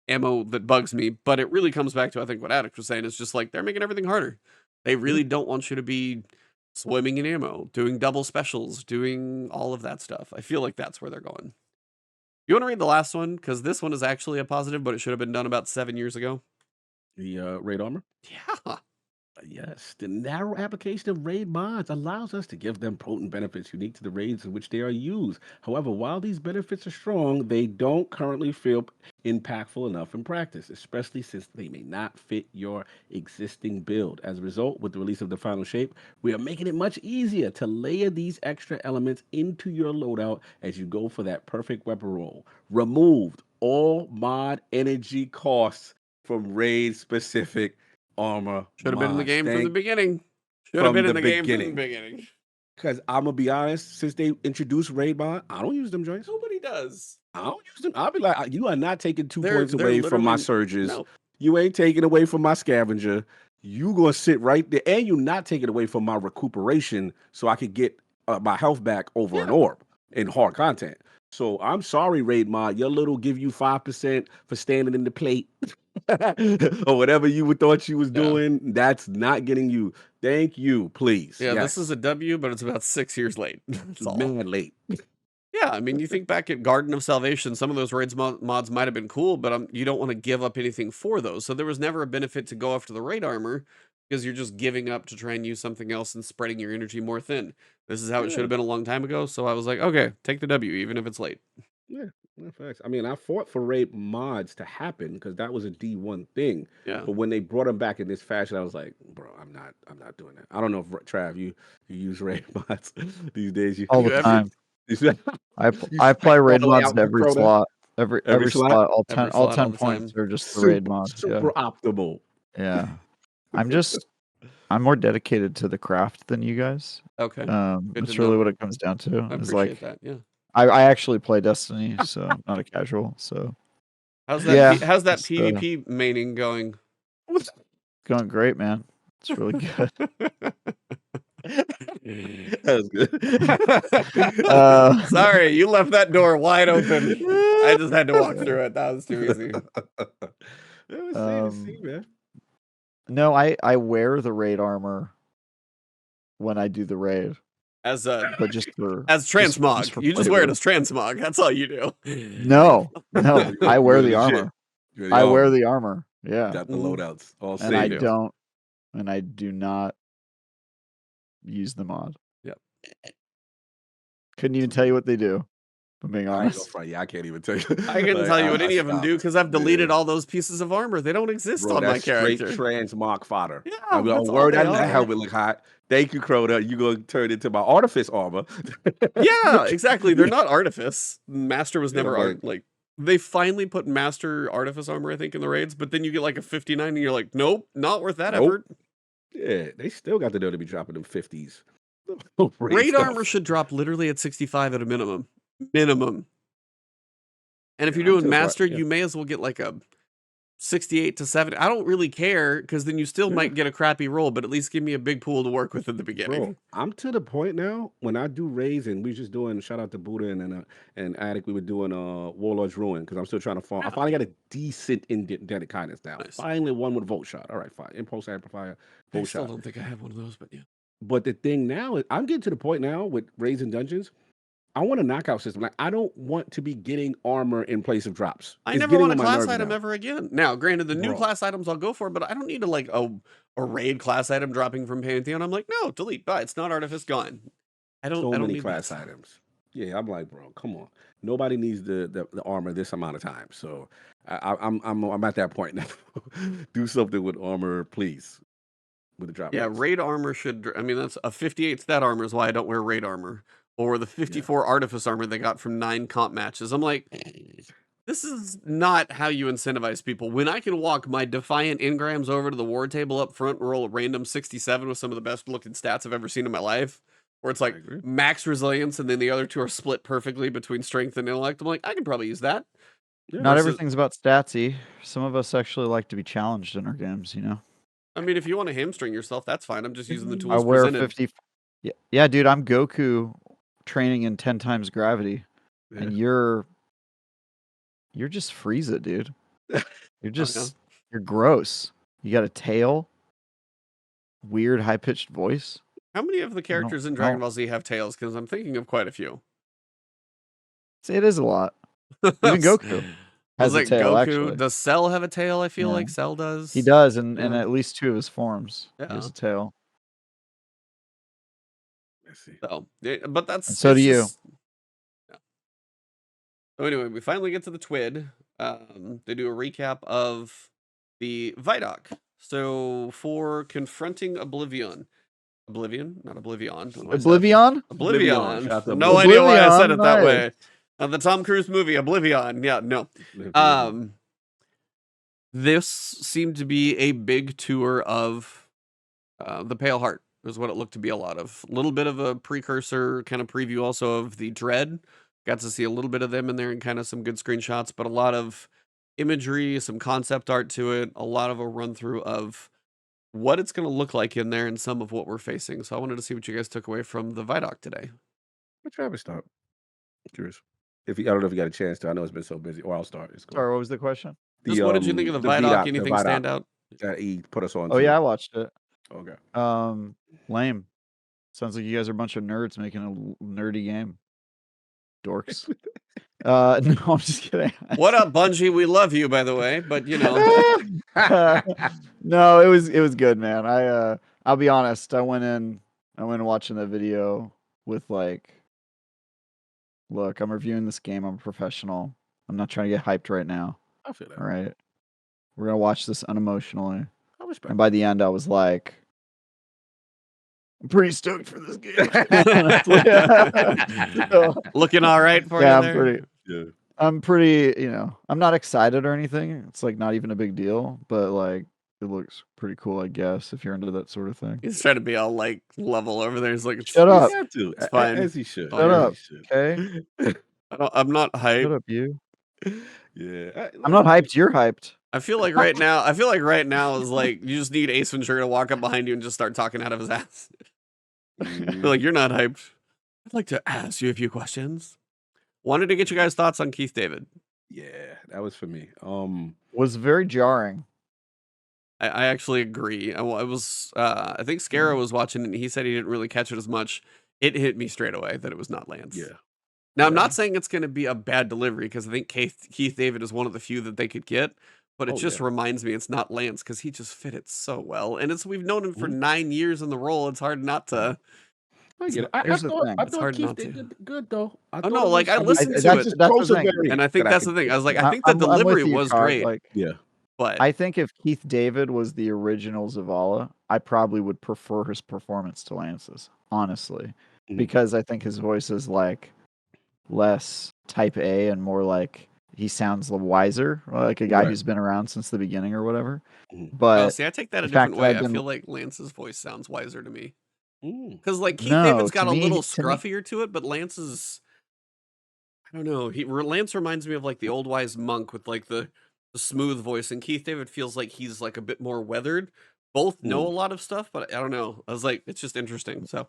ammo that bugs me. But it really comes back to, I think, what Addict was saying. It's just like, they're making everything harder. They really don't want you to be swimming in ammo, doing double specials, doing all of that stuff. I feel like that's where they're going. You want to read the last one? Because this one is actually a positive, but it should have been done about 7 years ago. The raid armor? Yeah. Yes. The narrow application of raid mods allows us to give them potent benefits unique to the raids in which they are used. However, while these benefits are strong, they don't currently feel impactful enough in practice, especially since they may not fit your existing build. As a result, with the release of the final shape, we are making it much easier to layer these extra elements into your loadout as you go for that perfect weapon roll. Removed all mod energy costs from raid-specific armor should have been in the game from the beginning. Should have from been in the the game from the beginning. beginning. Because I'm gonna be honest, since they introduced raid mod, I don't use them joints. Nobody does. I don't use them. I'll be like, you are not taking 2 They're points away from my literally- surges. No. You ain't taking away from my scavenger. You gonna sit right there, and you're not taking away from my recuperation, so I could get my health back over an orb in hard content. So I'm sorry, raid mod. Your little give you 5% for standing in the plate. Or whatever you thought you was doing, that's not getting you. Thank you, please. Yeah, this is a W, but it's about 6 years late. That's all. Man late. Yeah, I mean, you think back at Garden of Salvation, some of those raids mods might have been cool, but you don't want to give up anything for those. So there was never a benefit to go after the raid armor because you're just giving up to try and use something else and spreading your energy more thin. This is how it should have been a long time ago. So I was like, okay, take the W, even if it's late. Yeah, facts. I mean, I fought for raid mods to happen because that was a D1 thing. Yeah. But when they brought them back in this fashion, I was like, bro, I'm not doing that. I don't know if Trav, you use raid mods these days. All the time. I play raid mods in every slot. Every slot, all 10 points are just the raid mods. Super optimal. Yeah. I'm more dedicated to the craft than you guys. Okay. That's really what it comes down to. I it's appreciate like that. Yeah. I actually play Destiny, so I'm not a casual. So how's that? How's that PvP maining going? It's going great, man. It's really good. That was good. Sorry, you left that door wide open. I just had to walk through it. That was too easy. It was man. No, I wear the raid armor when I do the raid. But just for as transmog. You just wear it as transmog. That's all you do. No, I wear the armor. I wear the armor. Yeah. Got the loadouts all and I do not use the mod. Yep. Couldn't even tell you what they do. I'm being honest. I can't even tell you. I couldn't tell you what any of them do because I've deleted all those pieces of armor. They don't exist on my character. Straight transmog fodder. Yeah, I'm gonna word that helmet look hot. Thank you, Crota. You're gonna turn into my artifice armor. Yeah, exactly. They're not artifice. Master was never like they finally put master artifice armor, I think, in the raids, but then you get like a 59 and you're like, nope, not worth that effort. Yeah, they still got the deal to be dropping them 50s. Raid armor should drop literally at 65 at a minimum. And if you're doing master, you may as well get like a 68 to 70. I don't really care because then you still might get a crappy roll, but at least give me a big pool to work with at the beginning. Bro, I'm to the point now when I do raids and we just doing shout out to Buddha and Attic. We were doing Warlord's Ruin because I'm still trying to farm. I finally got a decent indebted kindness now. Nice. Finally, one with Volt Shot. All right, fine. Impulse Amplifier, I Volt still Shot. don't think I have one of those, but yeah. But the thing now is, I'm getting to the point now with raids and dungeons. I want a knockout system. Like I don't want to be getting armor in place of drops. I It's never getting want a on my class nerves item now. ever again. Now, granted, the new Bro. class items I'll go for, but I don't need a raid class item dropping from Pantheon. I'm like, no, delete. Bye. It's not Artifice gone. I don't So many need class that. items. Yeah, I'm like, bro, come on. Nobody needs the armor this amount of time. So I'm at that point now. Do something with armor, please. With the drop. Yeah, rates. raid armor should. I mean, that's a 58 stat armor is why I don't wear raid armor, or the 54 Artifice armor they got from 9 comp matches. I'm like, this is not how you incentivize people. When I can walk my Defiant Engrams over to the war table up front and roll a random 67 with some of the best looking stats I've ever seen in my life, where it's like agree. max resilience and then the other two are split perfectly between strength and intellect. I'm like, I can probably use that. Yeah. Not Versus- everything's about statsy. Some of us actually like to be challenged in our games, you know. I mean, if you want to hamstring yourself, that's fine. I'm just using the I tools wear presented. 50. Yeah, dude, I'm Goku training in 10 times gravity, Yeah. and you're just Frieza, dude. You're just you're gross. You got a tail, weird high pitched voice. How many of the characters in Dragon Ball Z have tails? Because I'm thinking of quite a few. See, it is a lot. Even Goku I was has a like, tail. Goku, Actually, does Cell have a tail? I feel Yeah. like Cell does. he does, and Yeah. at least 2 of his forms. He has Yeah. a tail. Let's see. So, but that's And so do you. Yeah. So anyway, we finally get to the TWID. They do a recap of the ViDoc. So for confronting Oblivion, not Oblivion. Don't know why I said- Oblivion? Oblivion. Shout out to No idea why I said it that Oblivion, way. The Tom Cruise movie Oblivion. Yeah, no. This seemed to be a big tour of the Pale Heart, is what it looked to be a lot of. A little bit of a precursor kind of preview also of the Dread. Got to see a little bit of them in there and kind of some good screenshots, but a lot of imagery, some concept art to it, a lot of a run through of what it's going to look like in there and some of what we're facing. So I wanted to see what you guys took away from the ViDoc today. Let Travis start. Curious. I don't know if you got a chance to. I know it's been so busy. Or I'll start. It's cool. Sorry, what was the question? Just what did you think of the ViDoc? Anything stand out? That he put us on. Oh to. yeah, I watched it. Okay. Lame. Sounds like you guys are a bunch of nerds making a nerdy game. Dorks. No, I'm just kidding. What up, Bungie? We love you, by the way, but you know. No, it was good, man. I'll be honest. I went in watching that video with like, look, I'm reviewing this game. I'm a professional. I'm not trying to get hyped right now. I feel that. All right. We're gonna watch this unemotionally. I respect. And by the end, I was like, I'm pretty stoked for this game. So, Looking all right for yeah, you there? I'm pretty, I'm not excited or anything. It's like not even a big deal, but like it looks pretty cool, I guess, if you're into that sort of thing. He's trying to be all like level over there. He's like, Shut up. It's fine. As he should. Shut up, As he should. Okay? I'm not hyped. Shut up, you. Yeah. I'm not hyped. You're hyped. I feel like right now is like you just need Ace Ventura to walk up behind you and just start talking out of his ass. I feel like you're not hyped. I'd like to ask you a few questions. Wanted to get you guys' thoughts on Keith David. Yeah, that was for me. Was very jarring. I actually agree. I think Scara was watching and he said he didn't really catch it as much. It hit me straight away that it was not Lance. Yeah. Now, I'm not saying it's going to be a bad delivery because I think Keith David is one of the few that they could get, but it just reminds me it's not Lance because he just fit it so well. And we've known him for 9 years in the role. It's hard not to. I get it. Here's the thing. I It's thought hard Keith not did to. good though. Oh, no, like, I listened to it. That's the thing. And I think that's the thing. I was like, I think the I'm with delivery you, was Carl. great. Like, Yeah. But I think if Keith David was the original Zavala, I probably would prefer his performance to Lance's, honestly, Mhm. because I think his voice is like less type A and more like he sounds wiser, like a guy Right. who's been around since the beginning or whatever. Mhm. But see, I take that a the fact different that way. I've I been- feel like Lance's voice sounds wiser to me. Mm. Because like Keith No, David's got to a me- little to me- scruffier to it, but Lance's, I don't know. Lance reminds me of like the old wise monk with like the the smooth voice, and Keith David feels like he's like a bit more weathered. Both know a lot of stuff, but I don't know. I was like, it's just interesting. So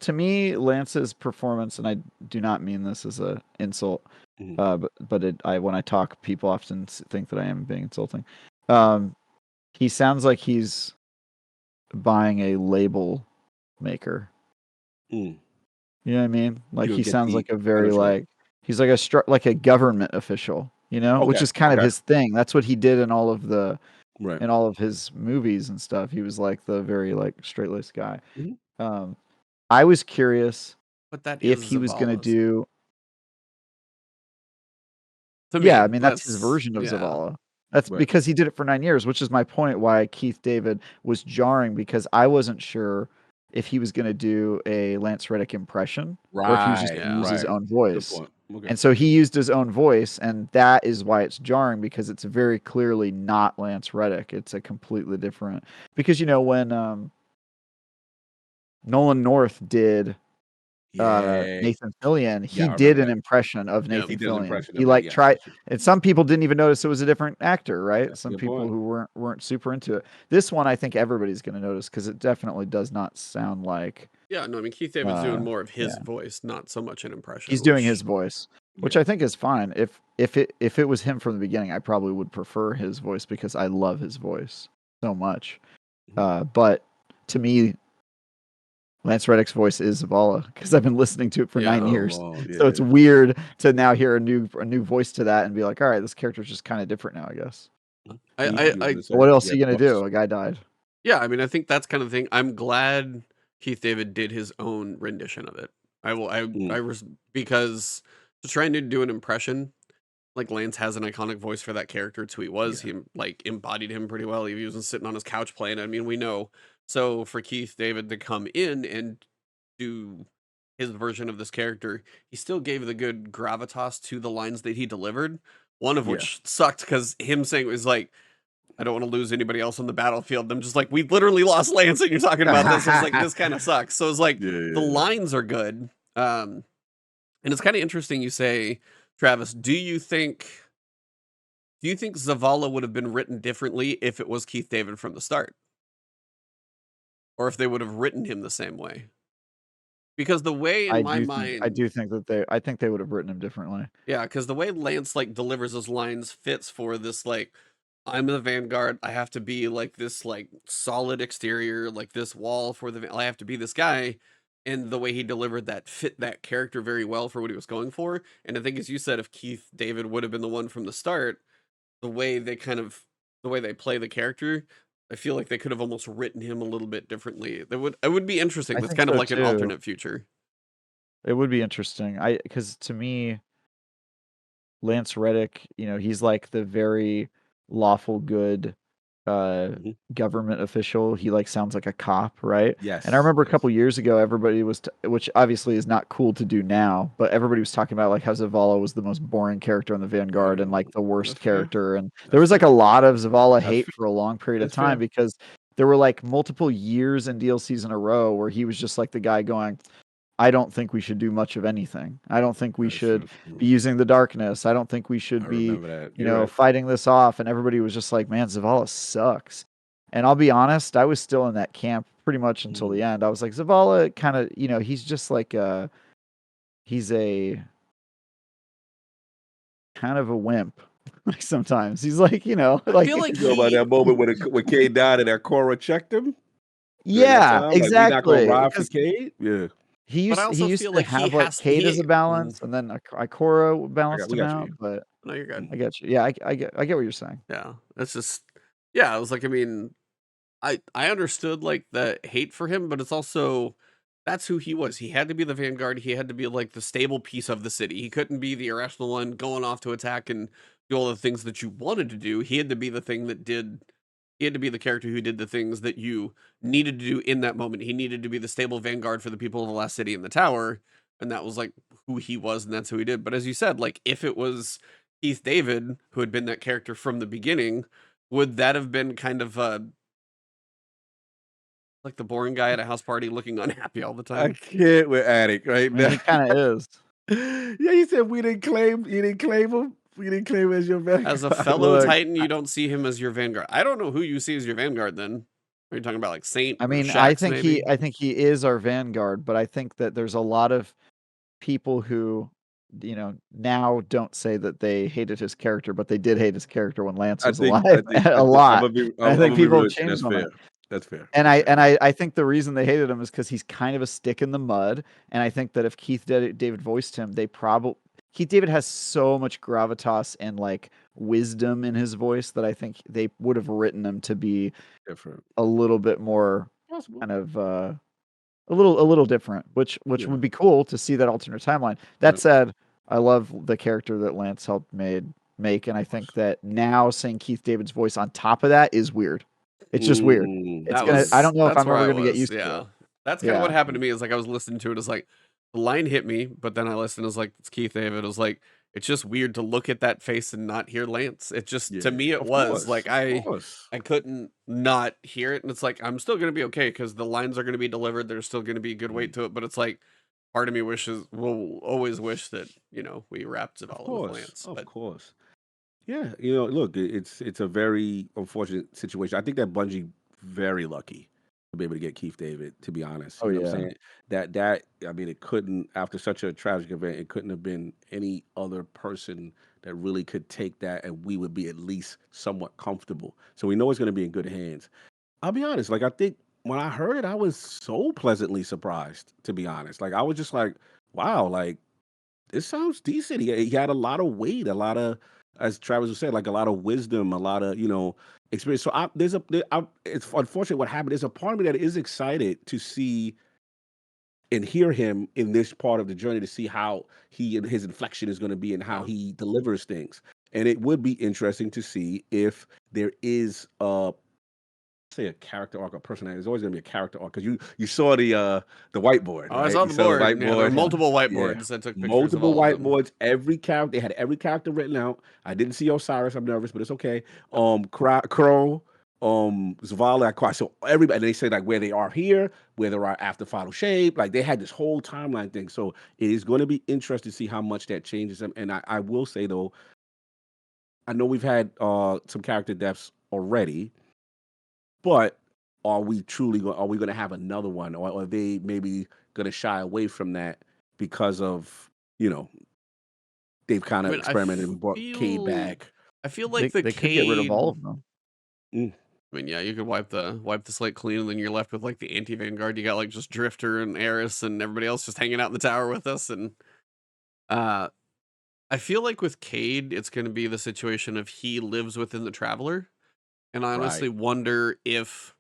To me, Lance's performance, and I do not mean this as an insult, but when I talk, people often think that I am being insulting. He sounds like he's buying a label maker. You know what I mean? Like he sounds like a very he's like like a government official, you know, which is kind of his thing. That's what he did in all of the in all of his movies and stuff. He was like the very like straight-laced guy. I was curious if he was going to do. Yeah, I mean that's his version of Zavala. That's because he did it for 9 years, which is my point why Keith David was jarring, because I wasn't sure if he was going to do a Lance Reddick impression or if he was just going to use his own voice. And so he used his own voice, and that is why it's jarring, because it's very clearly not Lance Reddick. It's a completely different, because when Nolan North did Nathan Fillion, he did an impression of Nathan Fillion. He like tried, and some people didn't even notice it was a different actor, right? Some people who weren't super into it. This one, I think everybody's going to notice, because it definitely does not sound like. Yeah, no, I mean Keith David's doing more of his voice, not so much an impression. He's doing his voice, which I think is fine. If it was him from the beginning, I probably would prefer his voice, because I love his voice so much. But to me, Lance Reddick's voice is Zavala, because I've been listening to it for 9 years. So it's weird to now hear a new voice to that and be like, all right, this character's just kind of different now, I guess. What else are you going to do? A guy died. Yeah, I mean, I think that's kind of the thing. I'm glad Keith David did his own rendition of it. Because to try and do an impression, like Lance has an iconic voice for that character. It's who he was. He like embodied him pretty well. He wasn't sitting on his couch playing. I mean, we know. So for Keith David to come in and do his version of this character, he still gave the good gravitas to the lines that he delivered. One of which sucked, because him saying it was like, I don't want to lose anybody else on the battlefield. I'm just like, we literally lost Lance and you're talking about this. I was like, this kind of sucks. So it's like, the lines are good. And it's kind of interesting you say, Travis, do you think Zavala would have been written differently if it was Keith David from the start? Or if they would have written him the same way? Because the way in my mind, I do think that I think they would have written him differently. Yeah, because the way Lance like delivers those lines fits for this, like, I'm the Vanguard. I have to be like this, like solid exterior, like this wall for I have to be this guy. And the way he delivered that fit that character very well for what he was going for. And I think, as you said, if Keith David would have been the one from the start, the way they play the character, I feel like they could have almost written him a little bit differently. It would be interesting. That's kind of like an alternate future. It would be interesting. Because to me, Lance Reddick, he's like the very lawful good government official. He like sounds like a cop, right? Yes. And I remember a couple years ago, everybody was, which obviously is not cool to do now, but everybody was talking about like how Zavala was the most boring character on the Vanguard and like the worst character. And there was like a lot of Zavala hate for a long period of time, because there were like multiple years and DLCs in a row where he was just like the guy going, I don't think we should do much of anything. I don't think we should be using the darkness. I don't think we should be, fighting this off. And everybody was just like, man, Zavala sucks. And I'll be honest, I was still in that camp pretty much until the end. I was like, Zavala kind of, he's just like he's a kind of a wimp. Like sometimes he's like, like, I feel like you know about that moment when Cade died and that Cora checked him. Yeah, exactly. Like, we not gonna ride for Cade. Yeah. He used to have like Cade as a balance, and then Ikora balanced him out. But no, you're good. I get you. Yeah, I get what you're saying. Yeah, that's just I was like, I mean, I understood like the hate for him, but it's also that's who he was. He had to be the Vanguard. He had to be like the stable piece of the city. He couldn't be the irrational one going off to attack and do all the things that you wanted to do. He had to be the thing that did. He had to be the character who did the things that you needed to do in that moment. He needed to be the stable Vanguard for the people of the last city in the tower. And that was like who he was, and that's who he did. But as you said, like if it was Keith David, who had been that character from the beginning, would that have been kind of like the boring guy at a house party looking unhappy all the time? I can't with Attic right now. He kind of is. Yeah, he said you didn't claim him. We didn't claim as your As a vanguard. fellow Look, Titan, you don't see him as your vanguard. I don't know who you see as your vanguard then. Are you talking about like Saint I or mean, Shax maybe? I think he is our vanguard, but I think that there's a lot of people who, now don't say that they hated his character, but they did hate his character when Lance was alive a I'm lot. gonna be And I I'm think gonna be people real have with you. That's changed on fair. that. That's fair. And That's fair. I think the reason they hated him is because he's kind of a stick in the mud. And I think that if David voiced him, Keith David has so much gravitas and like wisdom in his voice that I think they would have written him to be Different. a little bit more Possible. kind of a little different, which Yeah. would be cool to see that alternate timeline. That Yep. said, I love the character that Lance helped make, and I think that now saying Keith David's voice on top of that is weird. It's just weird. It's gonna. I don't know if That's I'm where ever I gonna get was. used to Yeah. it. That's kind of Yeah. what happened to me is like I was listening to it. It's like the line hit me, but then I listened. It was like it's Keith David. It was like it's just weird to look at that face and not hear Lance. It just to Yeah. me it Of was course. like Of course. I couldn't not hear it, and it's like I'm still gonna be okay because the lines are gonna be delivered. There's still gonna be good weight to it, but it's like part of me will always wish that we wrapped Of Zavala with course. Lance, Of but course. Yeah. Look, it's a very unfortunate situation. I think that Bungie very lucky to be able to get Keith David, to be honest. Oh You know what yeah. I'm saying? That I mean, it couldn't after such a tragic event, it couldn't have been any other person that really could take that and we would be at least somewhat comfortable. So we know it's gonna be in good hands. I'll be honest, like I think when I heard it, I was so pleasantly surprised, to be honest. Like I was just like, wow, like this sounds decent. He had a lot of weight, a lot of, as Travis was saying, like a lot of wisdom, a lot of experience. So it's unfortunate what happened. There's a part of me that is excited to see and hear him in this part of the journey to see how his inflection is going to be and how yeah. he delivers things. And it would be interesting to see if there is say a character arc or personality. There's always gonna be a character arc because you saw the whiteboard, Oh, I right? saw You the saw the board. Yeah, there were whiteboard. multiple Yeah. whiteboards that took pictures of Multiple all of them. whiteboards. They had every character written out. I didn't see Osiris. I'm nervous, but it's okay. Crow, Zavala, Aqua. So everybody, they say like where they are here, where they are after Final Shape. Like they had this whole timeline thing. So it is going to be interesting to see how much that changes them. And I will say though, I know we've had some character deaths already, but are we going to have another one, or are they maybe going to shy away from that because of they've kind I of mean, experimented and brought Cade back. I feel like They the could get rid of all Cade. of them. Mm, I mean, yeah, you could wipe the slate clean, and then you're left with like the anti Vanguard. You got like just Drifter and Eris and everybody else just hanging out in the tower with us. And uh, I feel like with Cade, it's going to be the situation of he lives within the Traveler, and I honestly right, wonder if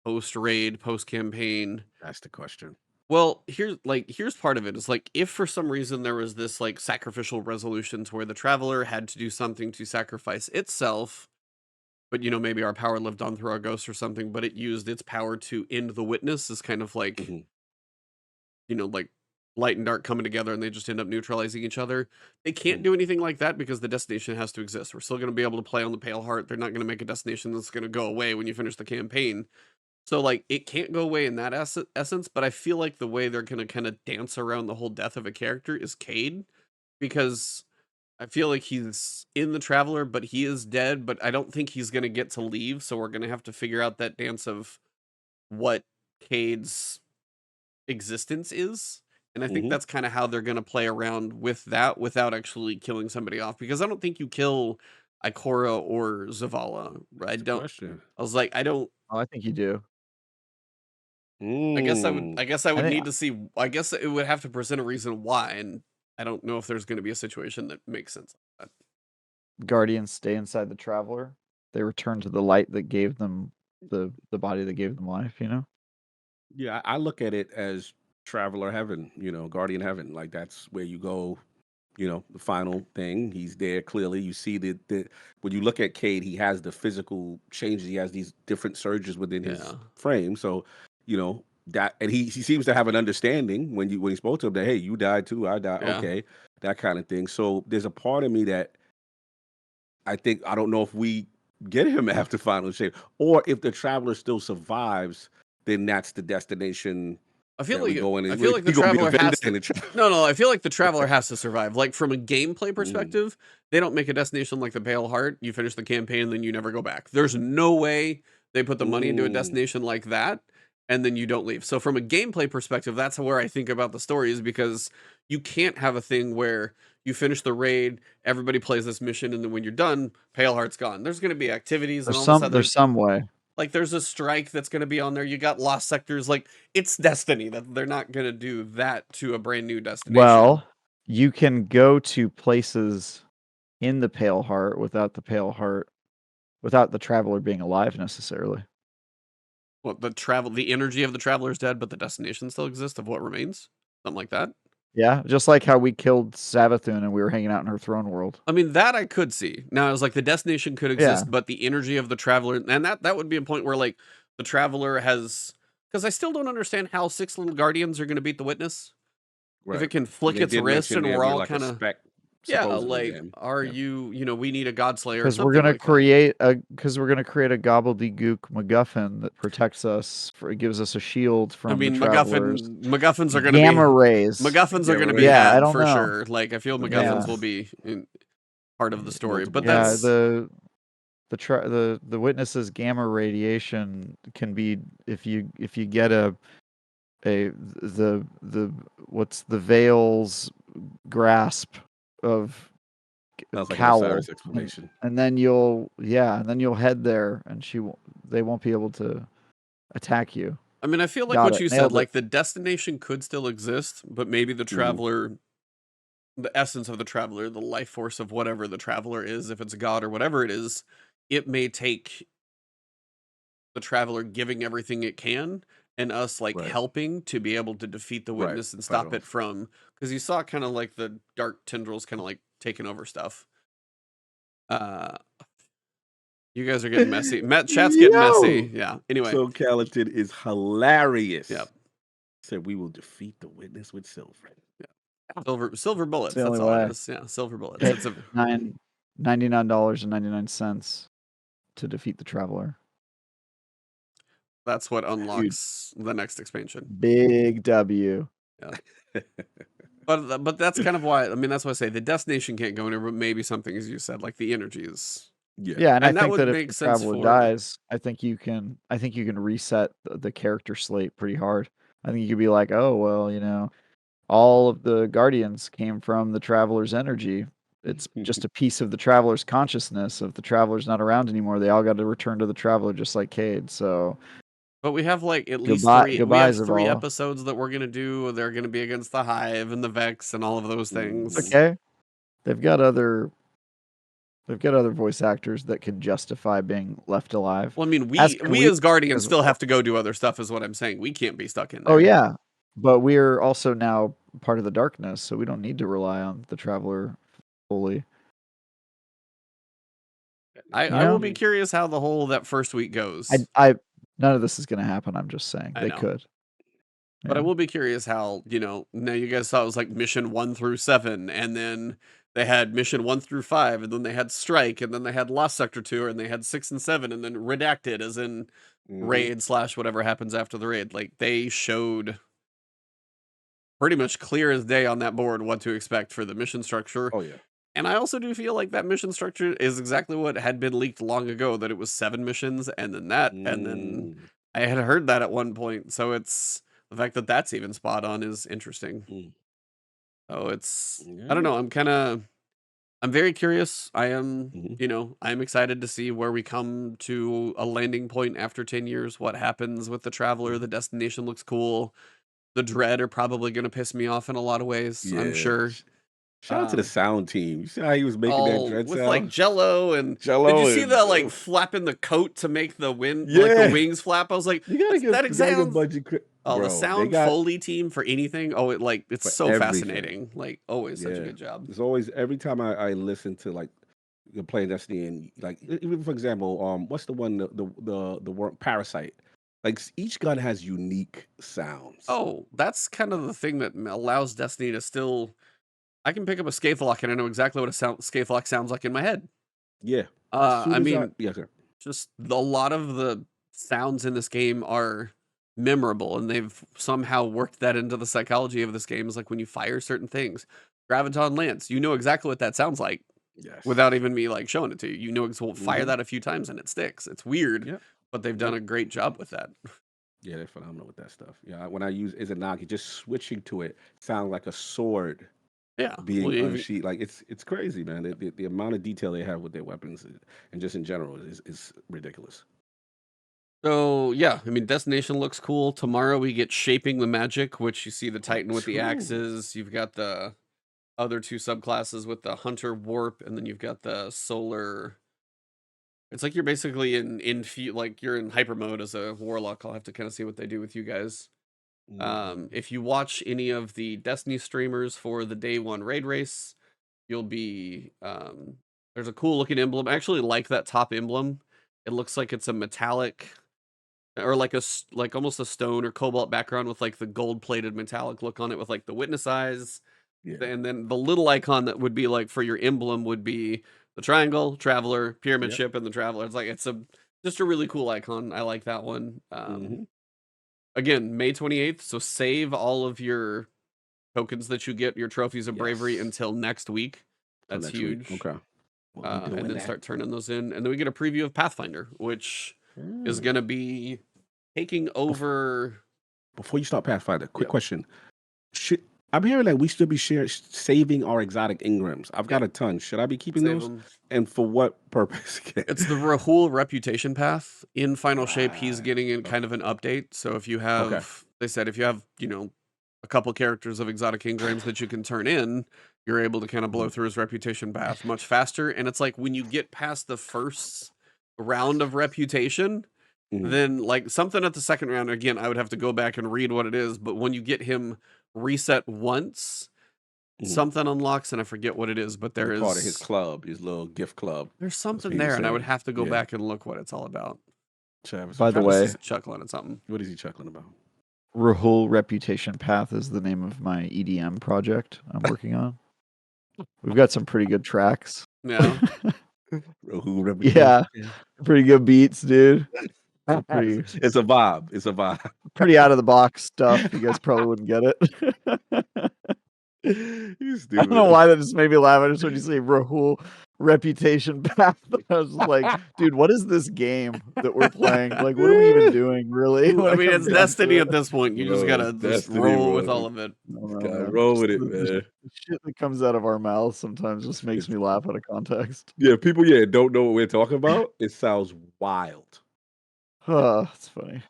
post raid, post campaign. that's the question. Well, here's part of it. Is like if for some reason there was this like sacrificial resolution to where the Traveler had to do something to sacrifice itself, but maybe our power lived on through our ghost or something, but it used its power to end the witness is kind of like, Hmm. like light and dark coming together and they just end up neutralizing each other. They can't Hmm. do anything like that because the destination has to exist. We're still going to be able to play on the Pale Heart. They're not going to make a destination that's going to go away when you finish the campaign. So like it can't go away in that essence, but I feel like the way they're going to kind of dance around the whole death of a character is Cade, because I feel like he's in the Traveler, but he is dead, but I don't think he's going to get to leave. So we're going to have to figure out that dance of what Cade's existence is. And I think Hmm. that's kind of how they're going to play around with that without actually killing somebody off. Because I don't think you kill Ikora or Zavala. That's the question. I was like, I don't. Oh, I think you do. Mm. I guess I I would think need to see. I guess it would have to present a reason why, and I don't know if there's going to be a situation that makes sense. Guardians stay inside the Traveler. They return to the light that gave them the body that gave them life. Yeah, I look at it as traveler heaven, guardian heaven. Like that's where you go. The final thing. He's there clearly. You see the when you look at Cade, he has the physical changes. He has these different surges within his Yeah. frame. So, that, and he seems to have an understanding when he spoke to him that, hey, you died too, I died. Yeah. Okay, that kind of thing. So there's a part of me that I don't know if we get him after final shape, or if the traveler still survives, then that's the destination I feel we like go in I and feel like the we gonna be traveler the vendor has to. and the No, I feel like the traveler has to survive. Like from a gameplay Mm, perspective, they don't make a destination like the Pale Heart. You finish the campaign, and then you never go back. There's no way they put the money into a mm, destination like that, and then you don't leave. So from a gameplay perspective, that's where I think about the story is because you can't have a thing where you finish the raid, everybody plays this mission, and then when you're done, Pale Heart's gone. There's going to be activities and all this other. There's some way. Like there's a strike that's going to be on there. You got lost sectors. Like it's Destiny that they're not going to do that to a brand new destination. Well, you can go to places in the Pale Heart without the traveler being alive necessarily. Well, the energy of the traveler is dead, but the destination still exists of what remains. Something like that. Yeah, just like how we killed Savathun and we were hanging out in her throne world. I mean, that I could see. Now, I was like, the destination could exist, Yeah. but the energy of the traveler, and that would be a point where like the traveler has, because I still don't understand how 6 little guardians are going to beat the witness. If it can flick They its did wrist mention and there'd we're be, all like, a kind of spec, yeah, supposedly, like then. are Yeah. you we need a Godslayer or Because something we're gonna like that. create a gobbledygook MacGuffin that protects us. It gives us a shield from I mean, the travelers. MacGuffins are going to be Gamma rays. MacGuffins are going to be Yeah, I had don't for know. sure. Like I feel The MacGuffins Yeah. will be part of the story, Multiple but Yeah, that's the witness's gamma radiation can be if you get the what's the veil's grasp of Sounds like an cowl, Osiris explanation. and then you'll head there, and they won't be able to attack you. I mean, I feel like Got what it. you Nailed said, it. like the destination could still exist, but maybe the traveler, the essence of the traveler, the life force of whatever the traveler is, if it's a god or whatever it is, it may take the traveler giving everything it can and us like Right. helping to be able to defeat the Right. witness and Fight stop it off. from, because you saw kind of like the dark tendrils kind of like taking over stuff. You guys are getting messy. Chat's getting messy. Yeah. Anyway. So Calatin is hilarious. Yep. Said we will defeat the witness with silver. Silver bullets. the That's only all way. it is. Yeah, silver bullets. Pay It's a $99.99 to defeat the traveler. that's what unlocks the next expansion. Big W. But that's kind of why. I mean, that's why I say the destination can't go anywhere. But maybe something, as you said, like the energy is. Yeah, and I And that think would that if make the sense traveler for- dies, I think you can reset the character slate pretty hard. I think you could be like, oh well, all of the guardians came from the traveler's energy. It's just a piece of the traveler's consciousness. If the traveler's not around anymore, they all got to return to the traveler, just like Cade. So, But we have like at least Goodbye- three. We goodbye, have 3 Zavala. episodes that we're gonna do. They're gonna be against the Hive and the Vex and all of those things. okay, they've got other voice actors that could justify being left alive. Well, I mean, we As can we, as Guardians as still well. have to go do other stuff, is what I'm saying. We can't be stuck in there. Oh yeah, but we're also now part of the darkness, so we don't need to rely on the traveler fully. I will be curious how the whole that first week goes. None of this is going to happen. I'm just saying I they know. could. But I Yeah. will be curious how, now you guys saw it was like mission 1 through 7, and then they had mission 1 through 5, and then they had Strike, and then they had Lost Sector 2, and they had 6 and 7, and then Redacted, as in raid / whatever happens after the raid. Like, they showed pretty much clear as day on that board what to expect for the mission structure. Oh yeah. And I also do feel like that mission structure is exactly what had been leaked long ago, that it was 7 missions, and then that, and then I had heard that at one point, so it's the fact that that's even spot on is interesting. So it's I don't know. I'm very curious. I am I'm excited to see where we come to a landing point after 10 years. What happens with the traveler? The destination looks cool. The dread are probably going to piss me off in a lot of ways. I'm sure. Shout out to the sound team. You see how he was making that dread with sound? like Jello and Jello did you see and- the like flapping the coat to make the wind like Yeah. the wings flap? I was like, You gotta that give sounds budget credit. Oh, Bro, the sound Foley team for anything. Oh, it's For so everything. fascinating. Like always such a good job. There's always every time I listen to like you're playing Destiny and like even for example, what's the one the worm Parasite? Like each gun has unique sounds. Oh, that's kind of the thing that allows Destiny to still. I can pick up a Scathelocke and I know exactly what a Scathelocke sounds like in my head. Yeah. I mean, yeah, sir. just a lot of the sounds in this game are memorable, and they've somehow worked that into the psychology of this game. Is like when you fire certain things, Graviton Lance, you know exactly what that sounds like Yes. without even me like showing it to you. You know, fire Mhm. that a few times and it sticks. It's weird, Yep. but they've done a great job with that. Yeah, they're phenomenal with that stuff. Yeah, when I use Izanagi, just switching to it sounds like a sword Yeah. being Well, unsheathed. Like it's crazy, man. The amount of detail they have with their weapons and just in general is ridiculous. so yeah, I mean, Destination looks cool. Tomorrow we get Shaping the Magic, which you see the Titan with the True. axes. You've got the other two subclasses with the Hunter Warp, and then you've got the Solar. It's like you're basically like you're in hyper mode as a warlock. I'll have to kind of see what they do with you guys. Mhm. If you watch any of the Destiny streamers for the day one raid race, you'll be there's a cool looking emblem. I actually like that top emblem. It looks like it's a metallic or like like almost a stone or cobalt background with like the gold plated metallic look on it with like the witness eyes. Yeah. And then the little icon that would be like for your emblem would be the triangle, traveler, pyramid Yep. ship, and the traveler. It's like it's just a really cool icon. I like that one. Mhm. Again, May 28th. So save all of your tokens that you get, your trophies of bravery Yes. until next week. Till That's next week. huge. Okay. We'll be And doing then that. start turning those in. And then we get a preview of Pathfinder, which is Mm. going to be taking over. Before you start Pathfinder, quick Yep. question. Should I'm hearing like we should be saving our exotic engrams. I've got Yep. a ton. Should I be keeping Save those? them. And for what purpose? It's the Rahul reputation path. In Final Shape, he's Right. getting in kind Okay. of an update. So if you Okay. have, they said, if you have, a couple characters of exotic engrams that you can turn in, you're able to kind of blow Mhm. through his reputation path much faster. And it's like when you get past the first round of reputation, Mhm. then like something at the second round, again, I would have to go back and read what it is. But when you get him reset once, Mhm. something unlocks, and I forget what it is, but You're part of his club, his little gift club. there's That's something what he was there, and I would saying. have to go Yeah. back and look what it's all about. Travis, By the Travis way, is chuckling at something. what is he chuckling about? Rahul Reputation Path is the name of my EDM project I'm working on. We've got some pretty good tracks. Yeah. Rahul reputation. Yeah, pretty good beats, dude. Pretty It's a vibe. It's a vibe. pretty out of the box stuff. You guys probably wouldn't get it. You I don't know stupid. why that just made me laugh. I just when you say Rahul Reputation Path, I was just like, dude, what is this game that we're playing? Like, what are we even doing, really? I when it mean, comes it's down to Destiny it? at this point. You just Bro, gotta it's just Destiny, roll with bro. all of it. No, Gotta roll with it, the man. shit that comes out of our mouths sometimes just makes me laugh out of context. Yeah, people, don't know what we're talking about. It sounds wild. That's funny.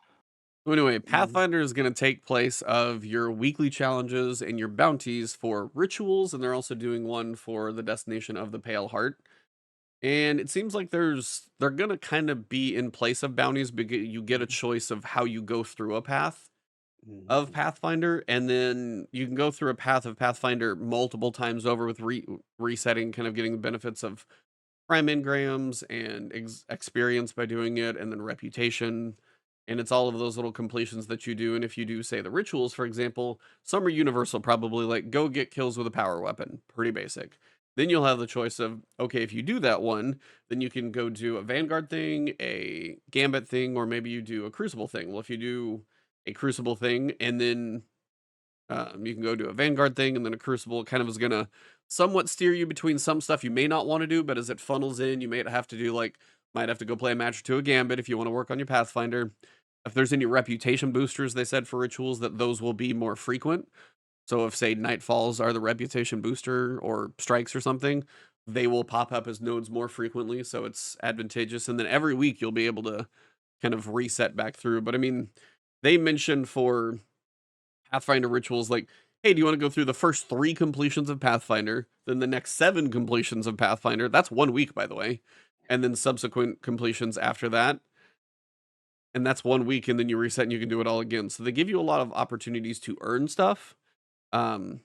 So anyway, Pathfinder is going to take place of your weekly challenges and your bounties for rituals, and they're also doing one for the destination of the Pale Heart. And it seems like they're going to kind of be in place of bounties because you get a choice of how you go through a path of Pathfinder, and then you can go through a path of Pathfinder multiple times over with resetting, kind of getting the benefits of prime engrams and experience by doing it, and then reputation. And it's all of those little completions that you do. And if you do, say, the rituals, for example, some are universal, probably like go get kills with a power weapon, pretty basic. Then you'll have the choice of, okay, if you do that one, then you can go do a Vanguard thing, a Gambit thing, or maybe you do a Crucible thing. Well, if you do a Crucible thing and then you can go do a Vanguard thing, and then a Crucible kind of is going to somewhat steer you between some stuff you may not want to do, but as it funnels in, you may have to do might have to go play a match or two of Gambit if you want to work on your Pathfinder. If there's any reputation boosters, they said for rituals that those will be more frequent. So if, say, Nightfalls are the reputation booster or strikes or something, they will pop up as nodes more frequently. So it's advantageous. And then every week you'll be able to kind of reset back through. But I mean, they mentioned for Pathfinder rituals like, hey, do you want to go through the first 3 completions of Pathfinder, then the next 7 completions of Pathfinder? That's 1 week, by the way. And then subsequent completions after that. And that's 1 week, and then you reset and you can do it all again. So they give you a lot of opportunities to earn stuff. And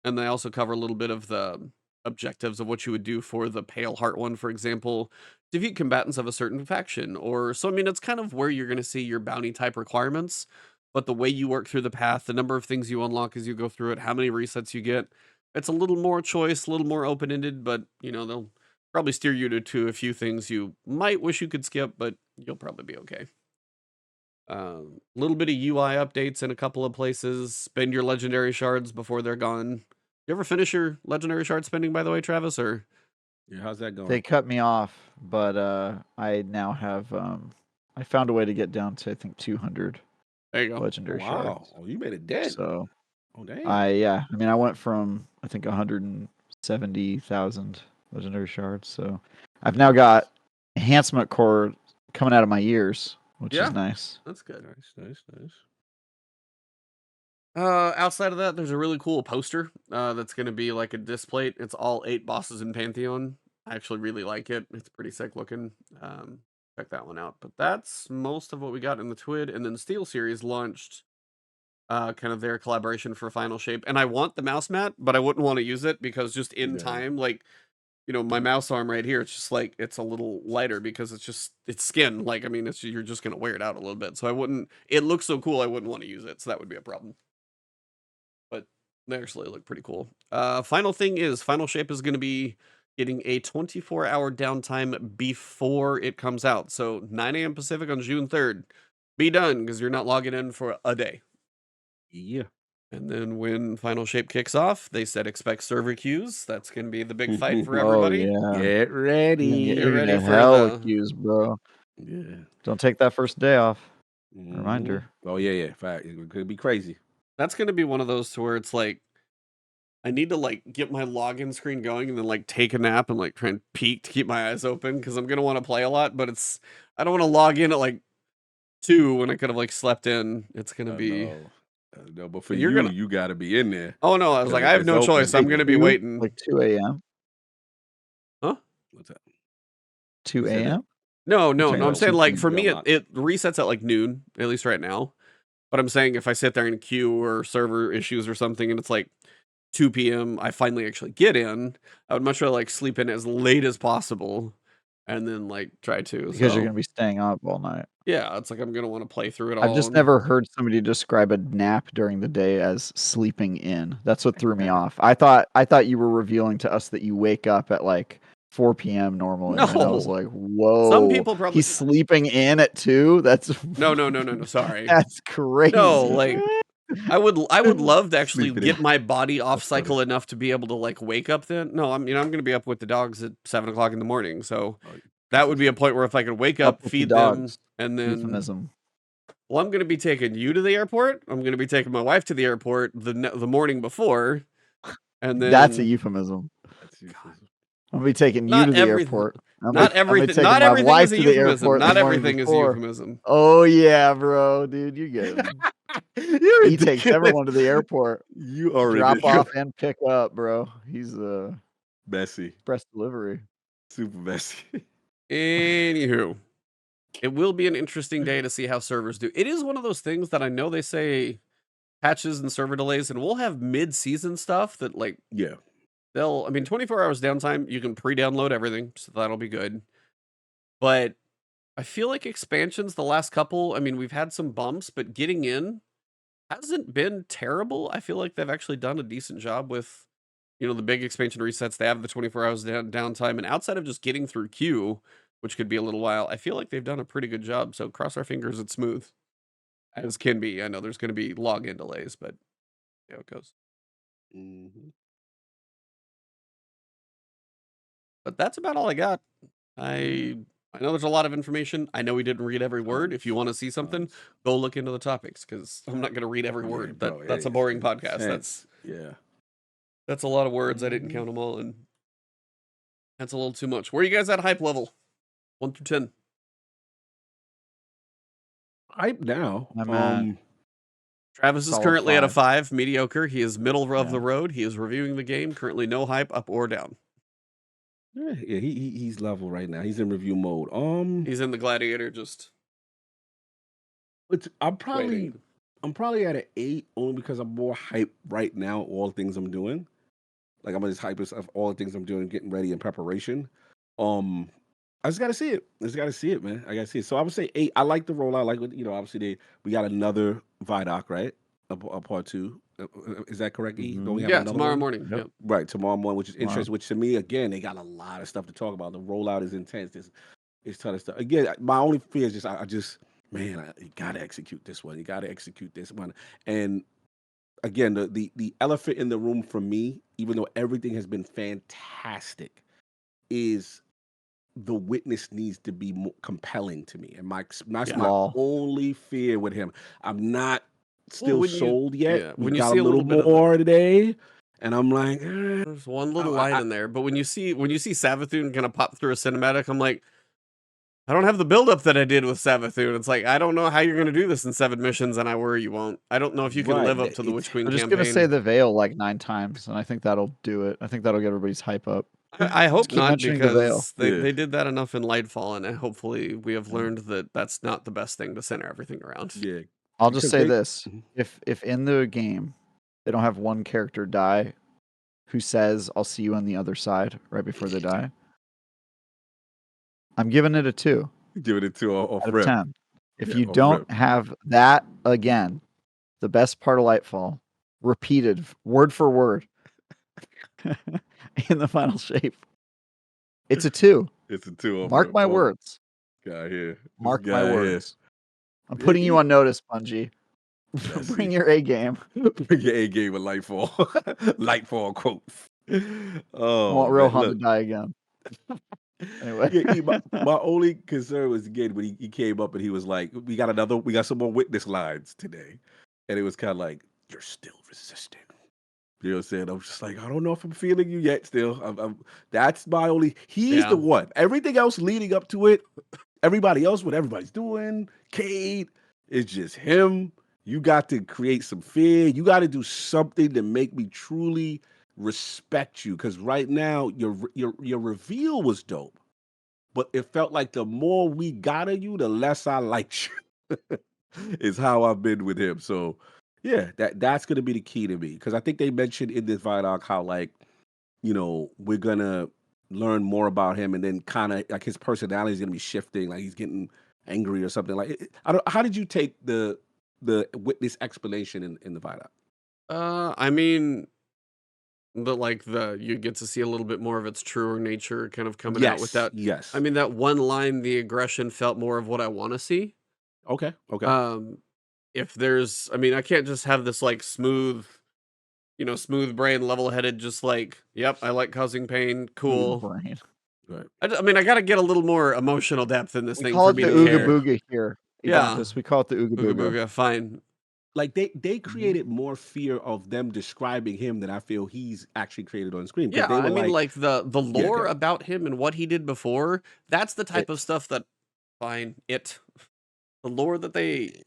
they also cover a little bit of the objectives of what you would do for the Pale Heart one, for example, defeat combatants of a certain faction. Or so, I mean, it's kind of where you're going to see your bounty type requirements, but the way you work through the path, the number of things you unlock as you go through it, how many resets you get, it's a little more choice, a little more open ended, but they'll probably steer you to a few things you might wish you could skip, but you'll probably be okay. Little bit of UI updates in a couple of places. Spend your legendary shards before they're gone. You ever finish your legendary shard spending, by the way, Travis? Or Yeah, how's that going? They cut me off, but I now have I found a way to get down to I think 200 there you go. legendary Wow. shards. Oh, you made it dead. So Oh, damn. I mean I went from I think 170,000 legendary shards. So I've now got enhancement core coming out of my ears, which Yeah. is nice. That's good. Nice. Outside of that, there's a really cool poster that's going to be like a display. It's all 8 bosses in Pantheon. I actually really like it. It's pretty sick looking. Check that one out. But that's most of what we got in the TWID. And then Steel Series launched kind of their collaboration for Final Shape. And I want the mouse mat, but I wouldn't want to use it because just in time, like, you know, my mouse arm right here, it's just like, it's a little lighter because it's skin. Like, I mean, you're just going to wear it out a little bit. So I wouldn't, it looks so cool, I wouldn't want to use it. So that would be a problem. But they actually look pretty cool. Final thing is Final Shape is going to be getting a 24-hour downtime before it comes out. So 9 a.m. Pacific on June 3rd. Be done because you're not logging in for a day. Yeah. And then when Final Shape kicks off, they said expect server queues. That's going to be the big fight for everybody. Oh, yeah. Get ready. You're ready gonna for hell the- queues, bro. Yeah. Don't take that first day off. Mhm. Reminder. Oh, yeah. Fact. It could be crazy. That's going to be one of those to where it's like, I need to like get my login screen going and then like take a nap and like try and peek to keep my eyes open because I'm going to want to play a lot, but I don't want to log in at like 2 when I could have like slept in. It's going to be. No, but for You're you, gonna- you got to be in there. Oh no, I was like, if I have it's no open, choice. I'm they going to be Two? waiting. Like 2 a.m. Huh? What's that? 2 said that? a.m. No. talking I'm about saying 2 like p.m. for me, unlock. it resets at like noon, at least right now. But I'm saying if I sit there in queue or server issues or something and it's like 2 p.m., I finally actually get in, I would much rather like sleep in as late as possible and then like try to. Because you're gonna be staying up all night. Yeah, it's like I'm gonna want to play through it all. I've just never heard somebody describe a nap during the day as sleeping in. That's what threw me off. I thought you were revealing to us that you wake up at like 4 p.m. normally. And I was No. like, whoa. Some people probably he's sleeping in at 2? That's No, sorry. That's crazy. No, like I would love to actually Sleeping get in. my body off That's funny. cycle enough to be able to like wake up then. No, I'm gonna be up with the dogs at 7 o'clock in the morning. So that would be a point where if I could wake up, with the feed them, dogs. and then Euphemism. well, I'm gonna be taking you to the airport. I'm gonna be taking my wife to the airport the morning before, and then That's a euphemism. I'm gonna be taking you Not to the everything- airport. I'm not gonna be everything. taking Not my everything wife is a to the euphemism. airport Not the morning everything is a before. euphemism. Oh yeah, bro, dude, you get him. You're He takes ridiculous. everyone to the airport. You are Drop ridiculous. off and pick up, bro. He's Bessie. express delivery. Super Bessie. Anywho, it will be an interesting day to see how servers do. It is one of those things that I know they say patches and server delays, and we'll have mid-season stuff that like Yeah. 24 hours downtime, you can pre-download everything, so that'll be good. But I feel like expansions the last couple, I mean, we've had some bumps, but getting in hasn't been terrible. I feel like they've actually done a decent job with, the big expansion resets. They have the 24 hours downtime, and outside of just getting through queue, which could be a little while, I feel like they've done a pretty good job. So cross our fingers it's smooth, as can be. I know there's going to be login delays, but see how it goes. Mm-hmm. But that's about all I got. I know there's a lot of information. I know we didn't read every word. If you want to see something, go look into the topics because I'm not going to read every word. That's a boring podcast. That's a lot of words. I didn't count them all, and that's a little too much. Where are you guys at hype level? 1 through 10. Hype now. I'm at Travis is solid currently at a 5. 5, mediocre. He is middle of Yeah. the road. He is reviewing the game. Currently, no hype, up or down. Yeah, he's level right now. He's in review mode. He's in the gladiator. Just I'm probably waiting. at an 8 only because I'm more hyped right now. All the things I'm doing, like I'm just hyped of all the things I'm doing, getting ready in preparation. I just gotta see it. Man. I gotta see it. So I would say 8. I like the rollout. Like obviously we got another ViDoc, right? A part 2. Is that correct? E? Don't we have Yeah, another tomorrow one? morning. Yep. Yep. Right, tomorrow morning, which is Tomorrow. interesting. Which to me, again, they got a lot of stuff to talk about. The rollout is intense. It's ton of stuff. Again, my only fear is just man, you gotta execute this one. You gotta execute this one. And again, the elephant in the room for me, even though everything has been fantastic, is the witness needs to be more compelling to me, and that's Yeah. my Law. only fear with him. I'm not still when you sold yet. yeah, We when you got see a a little little bit of the more today, and I'm like, there's one little line I in there, but when you see Savathun kind of pop through a cinematic, I'm like, I don't have the buildup that I did with Savathun. It's like I don't know how you're gonna do this in 7 missions, and I worry you won't. I don't know if you can right. live up to the It's Witch Queen They're just gonna say campaign. the veil like 9 times, and I think that'll do it. I think that'll get everybody's hype up. I Just hope keep not, mentioning the veil. because yeah. they did that enough in Lightfall, and hopefully we have Yeah. learned that that's not the best thing to center everything around. Yeah, I'll just because say they this: Mhm. if in the game they don't have one character die who says "I'll see you on the other side" right before they die, I'm giving it a 2 Giving it to off out of rip. 10. If Yeah, you off don't rip. have that again, the best part of Lightfall, repeated word for word in the final shape, it's a 2. It's a 2 off Mark rip. my Oh, words. guy here. This Mark my guy here. words. I'm Yeah, putting you on notice, Bungie. let's Bring see. your A game. Bring your A game of Lightfall. Lightfall quotes. I Oh want man, Rohan to look. die again. Anyway. Yeah, my only concern was again when he came up and he was like, we got some more witness lines today. And it was kind of like, you're still resisting. You know what I'm saying? I'm just like, I don't know if I'm feeling you yet still. That's my only, he's the Yeah. one. Everything else leading up to it, everybody else, what everybody's doing, Cade, it's just him. You got to create some fear. You got to do something to make me truly respect you. Because right now, your reveal was dope, but it felt like the more we got of you, the less I liked you. Is how I've been with him. So yeah, that's gonna be the key to me. Because I think they mentioned in this ViDoc how like, we're gonna learn more about him, and then kind of like his personality is gonna be shifting, like he's getting angry or something. Like, I don't. How did you take the witness explanation in the ViDoc? I mean, you get to see a little bit more of its truer nature kind of coming out with Yes, that. I yes. mean, that one line, the aggression felt more of what I want to see. Okay, okay. Um, if there's, I mean, I can't just have this like smooth, smooth brain, level headed, just like, yep, I like causing pain. Cool. Brain. Right. I mean, I got to get a little more emotional depth in this We thing call for it me the to Ooga care. Booga here. Yeah. Ebontis. We call it the Ooga Booga Booga. booga, fine. Like they created more fear of them describing him than I feel he's actually created on screen, because Yeah, they were I mean, like, like the yeah, lore good. about him and what he did before, that's the type of It. stuff that, fine, the lore that they,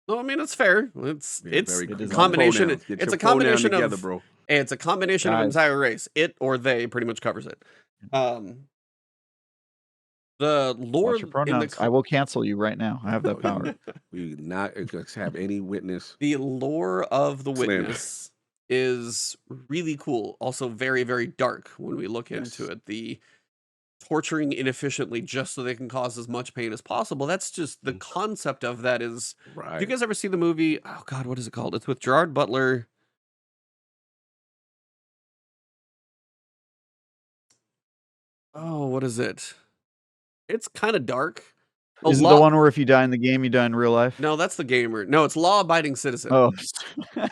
no, I mean, it's fair. Yeah, It's very It a is get your on there. combination, pronouns. Get it's your a pronoun combination together, of, bro. it's a combination of Guys. entire race. It or they pretty much covers it. The lore Watch your in pronouns. I will cancel you right now. I have that power. We not have any witness the lore of the slander. witness is really cool. Also very, very dark when we look into Yes. it. The torturing inefficiently just so they can cause as much pain as possible. That's just the concept of that is. Do you Right. guys ever see the movie? Oh God, what is it called? It's with Gerard Butler. Oh, what is it? It's kind of dark. A Is it the lot. one where if you die in the game, you die in real life? No, that's the gamer. No, it's Law Abiding Citizen. Oh.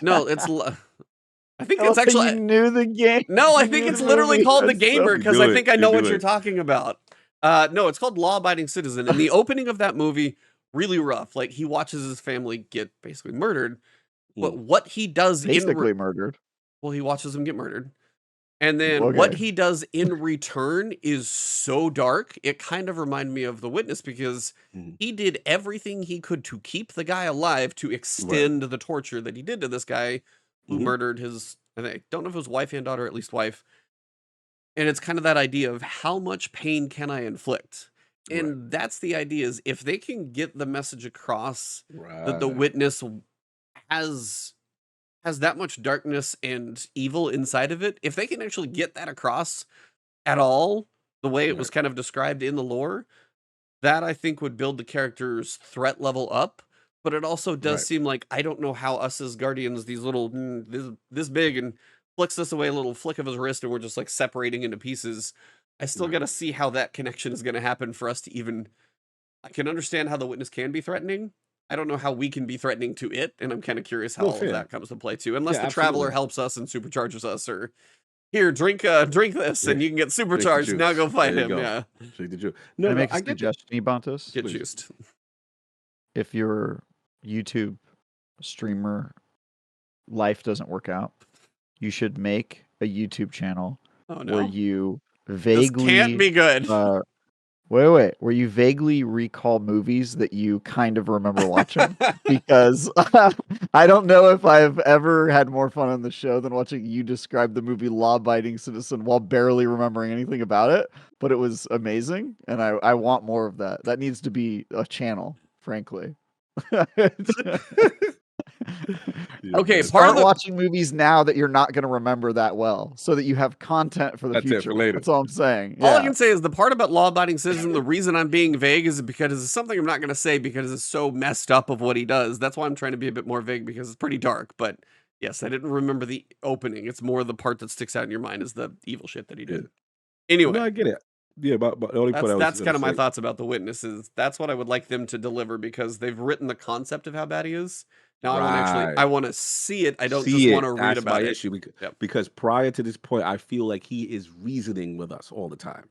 No, I think Oh, it's actually. you knew the game. No, I You think knew it's the literally movie. called The That's so- Gamer, You because do I it. think I You know do what you're it. talking about. No, it's called Law Abiding Citizen. And the opening of that movie, really rough. Like, he watches his family get basically murdered. But what he does Basically murdered. well, he watches them get murdered. And then what Okay. he does in return is so dark. It kind of reminded me of The Witness, because he did everything he could to keep the guy alive, to extend the torture that he did to this guy who murdered his, I don't know if it was wife and daughter, at least wife. And it's kind of that idea of how much pain can I inflict? And that's the idea, is if they can get the message across that the Right. witness has that much darkness and evil inside of it, if they can actually get that across at all, the way it was kind of described in the lore, that I think would build the character's threat level up. But it also does seem like, I don't know how us as Guardians, these little, this big, and flicks this away, a little flick of his wrist, and we're just like separating into pieces. I still got to see how that connection is going to happen for us to even, I can understand how the witness can be threatening. I don't know how we can be threatening to it, and I'm kind of curious how No, all of fair. that comes to play too. Unless Yeah, the traveler absolutely. helps us and supercharges us, or here, drink this, and you can get supercharged. Now go fight There you him. go. Yeah, Drink the juice. Can No, I no, make a I get that. suggestion, Ebontis? get Please. juiced. If your YouTube streamer life doesn't work out, you should make a YouTube channel Oh where no, you this vaguely can't be good. wait, where you vaguely recall movies that you kind of remember watching. Because I don't know if I've ever had more fun on the show than watching you describe the movie Law Abiding Citizen while barely remembering anything about it, but it was amazing, and I want more of that. That needs to be a channel, frankly. Yeah, Okay, man. part of Start the watching movies now that you're not going to remember that well, so that you have content for the Content for future. later. That's all I'm saying. all I Yeah. can say is the part about law-abiding citizen. The reason I'm being vague is because it's something I'm not going to say because it's so messed up of what he does. That's why I'm trying to be a bit more vague because it's pretty dark. But yes, I didn't remember the opening. It's more the part that sticks out in your mind is the evil shit that he did. No, Anyway, I get it. Yeah, but the only point I was that's gonna kind of my say- thoughts about the witnesses. That's what I would like them to deliver because they've written the concept of how bad he is. Now Right. I want to see it. I don't See just it. want to read That's about my it. issue Yep. because prior to this point, I feel like he is reasoning with us all the time.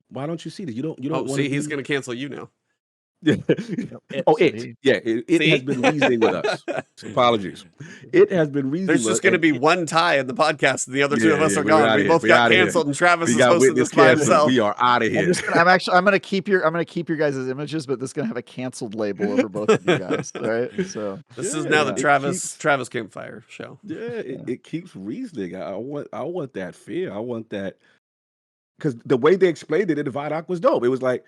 Why don't you see this? You don't Oh, want see, he's going to cancel you now. Oh, See? it has See? been reasoning with us. Apologies. It has been reasoning. There's with just going to and be it- one tie in the podcast, and the other two of Yeah, us yeah, are we're gone. outta We here. both We got outta here. canceled, and Travis We is got hosting witness this by canceled. himself. We are out of here. I'm gonna keep your guys' images, but this is gonna have a canceled label over both of you guys. Right? So This is Yeah, now the it Travis keeps- Campfire show. Yeah, it keeps reasoning. I want that fear. I want that because the way they explained it in the ViDoc was dope. It was like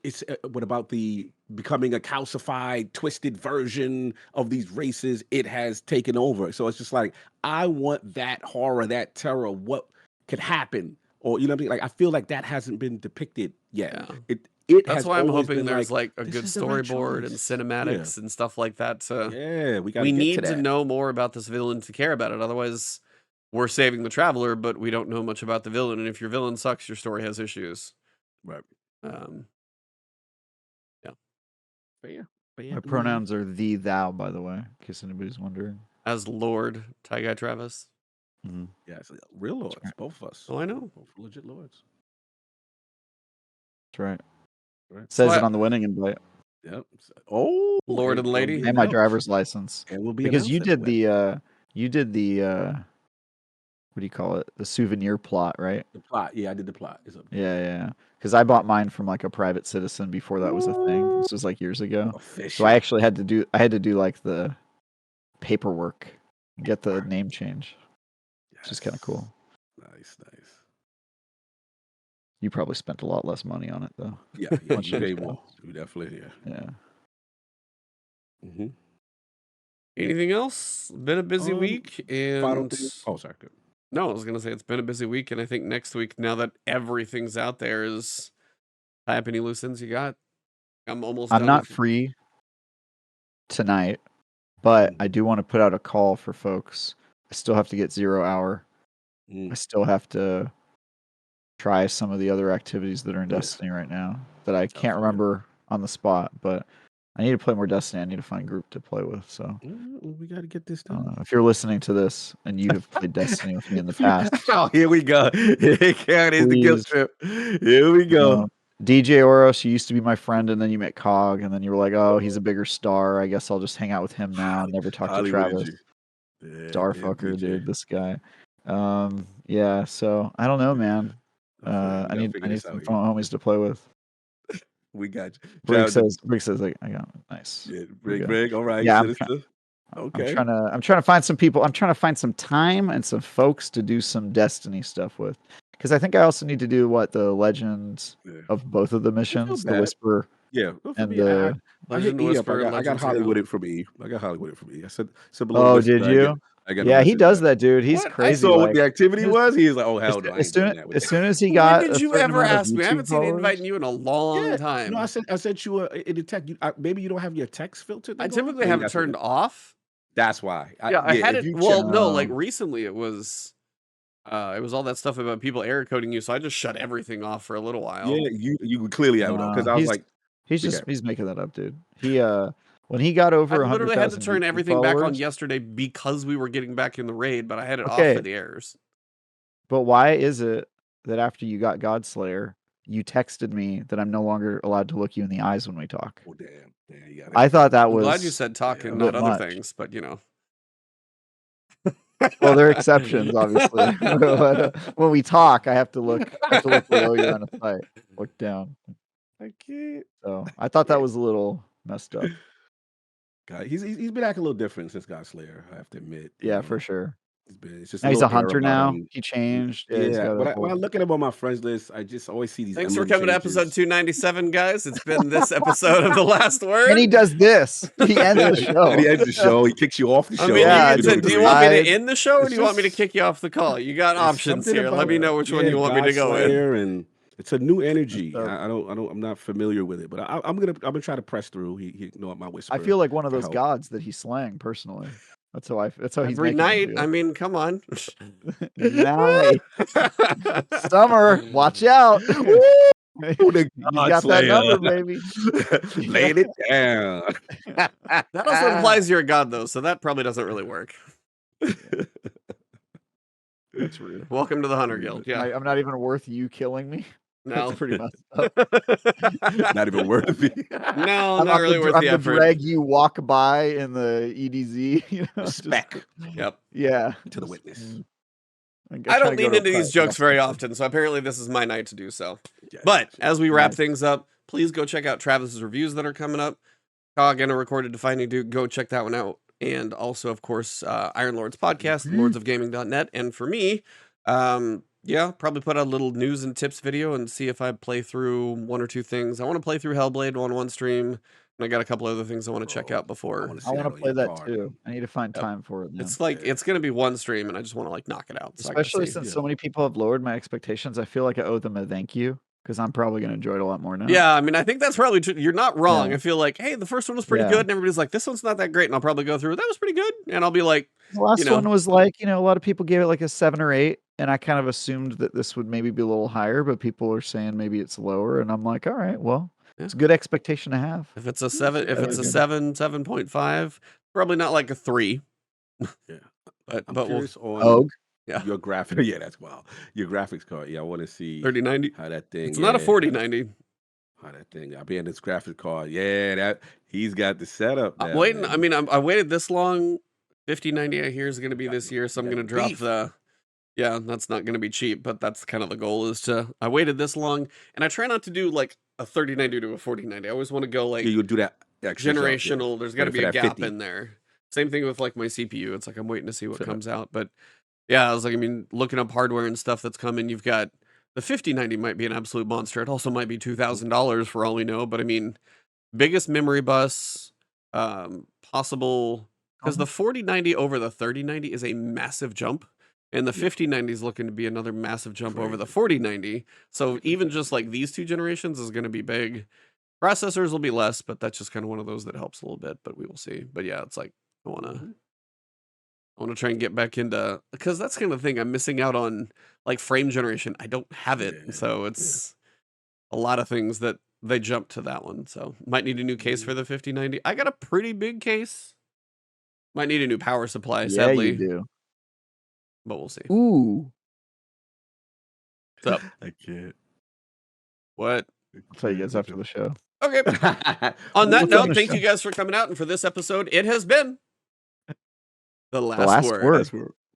it's what about the becoming a calcified, twisted version of these races? It has taken over. So it's just like I want that horror, that terror. What could happen? Or you know what I mean? Like I feel like that hasn't been depicted yet. Yeah. It That's has why I'm always hoping been there's like a this good is the right storyboard and choice. cinematics and stuff like that. Yeah, we got. We need to know more about this villain to care about it. Otherwise, we're saving the traveler, but we don't know much about the villain. And if your villain sucks, your story has issues. Right. Yeah. my pronouns are thee, thou, by the way, in case anybody's wondering. As Lord TieGuyTravis. Yeah, it's real lords, right. both of us. Oh, I know. Both legit lords. That's right. Right. Says So it on the winning invite Yep. Oh, Lord and it'll lady. be and my announced. driver's license. And will be Because you announced at did the what do you call it? The souvenir plot, right? the plot. Yeah, I did the plot. It's Yeah. Because I bought mine from like a private citizen before that was a thing. This was like years ago. official. So I actually had to do like the paperwork, get the name change, which is kind of cool. Nice. You probably spent a lot less money on it though. Yeah, Much you pay less. more. You definitely, Yeah. Mm-hmm. Anything else? Been a busy week. Final And thing. Oh, sorry. Good. no, I was going to say it's been a busy week. And I think next week, now that everything's out there, is tie up any loose ends you got. I'm I'm not with- free tonight, but I do want to put out a call for folks. I still have to get 0 hour. I still have to try some of the other activities that are in Destiny right now that I can't remember on the spot, but I need to play more Destiny. I need to find a group to play with. So Well, we got to get this done. if you're listening to this and you have played Destiny with me in the past, Oh, here we go. Here it is, the guilt Please. trip. Here we go. DJ Oros, you used to be my friend, and then you met Cog, and then you were like, "Oh, he's a bigger star. I guess I'll just hang out with him now and never talk to Hollywood Travis." Yeah, Starfucker, DJ. dude, this guy. Yeah. So I don't know, man. I need some homies to play with. We got you. Brig says, like, I got nice. Yeah, we go. Brig. All right. Yeah, Sinister. Okay. I'm trying to find some people. I'm trying to find some time and some folks to do some Destiny stuff with. Because I think I also need to do the legends of both of the missions, the bad. Whisper Yeah. and the. Legend I Whisper. got Legends Hollywood Hero. it for me. I got Hollywood it for me. I said Oh, Whisper, did you? I got Yeah, he does that, dude. He's What? crazy. I saw what like, the activity as- was. He's like, oh hell no, I as ain't soon doing that. With as that. soon as he got. When did a you certain ever amount of ask me? I haven't YouTube seen followers- inviting you in a long time. No, I sent you in the text. Maybe you don't have your text filtered. I typically have it turned off. That's why. I had if it. you Well, check- no, like recently it was. It was all that stuff about people error coding you, so I just shut everything off for a little while. Yeah, you would clearly have it off because No, I was like, he's making that up, dude. He when he got I over literally had to 100,000 turn YouTube everything back on followers. yesterday because we were getting back in the raid, but I had it off Okay. for the errors. But why is it that after you got Godslayer, you texted me that I'm no longer allowed to look you in the eyes when we talk? oh damn, you got it. I thought that I'm was glad you said talk yeah, and a not bit other much. things, but you know. Well, there are exceptions, obviously. When we talk, I have to look below your line of sight, look down. I can't. So I thought that was a little messed up. God, he's been acting a little different since Godslayer, I have to admit. you Yeah, know. for sure. It's just Now he's little a air hunter about now. him. He changed. Yeah, he's Yeah, got but a when I whole... look at him on my friends list, I just always see these. Thanks for emblem coming to episode changes. 297, guys. It's been this episode of The Last Word. And he does this. He ends the show. And he ends the show. He kicks you off the show. I mean, Yeah, you to a said, do you degree. want me to Side. end the show or It's do you want me to just- kick you off the call? You got There's options something here. Let about- me know which one yeah, you want me to go in. Godslayer, and it's a new energy. So- I'm not familiar with it, but I'm gonna try to press through. He ignored my whisper. I feel like one of for those help. gods that he's slaying personally. That's how he's Every making me night. feel. I mean, come on. Night. Summer, watch out. Ooh, the You got that number, baby. Laying it down. That also implies you're a god, though, so that probably doesn't really work. That's rude. Welcome to the Hunter Guild. Yeah. I'm not even worth you killing me. No. That's pretty messed up. Not even worth it. No, I'm not really worth I'm the the effort. drag you walk by in the EDZ. You know, just- Respect Yep. yeah. to the witness. I don't lean into these jokes very often, so apparently this is my night to do so. Yes, But yes. as we wrap things up, please go check out Travis's reviews that are coming up. Cog and a recorded Defining Duke, go check that one out. And also, of course, Iron Lord's podcast, lordsofgaming.net. And for me, probably put out a little news and tips video and see if I play through one or two things. I want to play through Hellblade on one stream, and I got a couple other things I want to check out before. I want to play that too. I need to find time for it now. It's like it's gonna be one stream, and I just want to like knock it out. So Especially since so many people have lowered my expectations, I feel like I owe them a thank you because I'm probably going to enjoy it a lot more now. Yeah, I mean, I think that's probably true. You're not wrong. Yeah. I feel like, hey, the first one was pretty Yeah. good, and everybody's like, this one's not that great, and I'll probably go through. That was pretty good, and I'll be like, The last you know. one was like, a lot of people gave it like a 7 or 8, and I kind of assumed that this would maybe be a little higher, but people are saying maybe it's lower, and I'm like, all right, well, it's a good expectation to have. if it's a 7, if That it's a was good. 7, 7.5, probably not like a 3. Yeah. But I'm we'll curious on Oh, Yeah. your graphic. Yeah, that's wild. Your graphics card. Yeah, I want to see 3090. how that thing. It's not a 4090. How that thing. I'll be in this graphics card. Yeah, that he's got the setup. I'm now, waiting. man. I mean, I waited this long. 5090 I hear is going to be this year, so I'm Yeah, going to drop beef. the. Yeah, that's not going to be cheap, but that's kind of the goal. Is to I waited this long, and I try not to do like a 3090 to a 4090. I always want to go like Yeah, you'll do that extra stuff, yeah. generational. There's got to Waiting be for a that gap 50. in there. Same thing with like my CPU. It's like I'm waiting to see what Fair. comes out. But yeah, I was like, I mean, looking up hardware and stuff that's coming. You've got the 5090 might be an absolute monster. It also might be $2,000 for all we know. But I mean, biggest memory bus, possible because the 4090 over the 3090 is a massive jump. And the 5090 is looking to be another massive jump over the 4090. So even just like these two generations is going to be big. Processors will be less, but that's just kind of one of those that helps a little bit, but we will see. But yeah, it's like I want to try and get back into because that's kind of the thing I'm missing out on like frame generation. I don't have it. Yeah. So it's a lot of things that they jump to that one. So might need a new case for the 5090. I got a pretty big case. Might need a new power supply, yeah, sadly. you do. But we'll see. Ooh, What's up? I can't. What? I'll tell you guys after the show. Okay. On that What's on note, the thank show? you guys for coming out. And for this episode, it has been The Last, last Word. word. That's where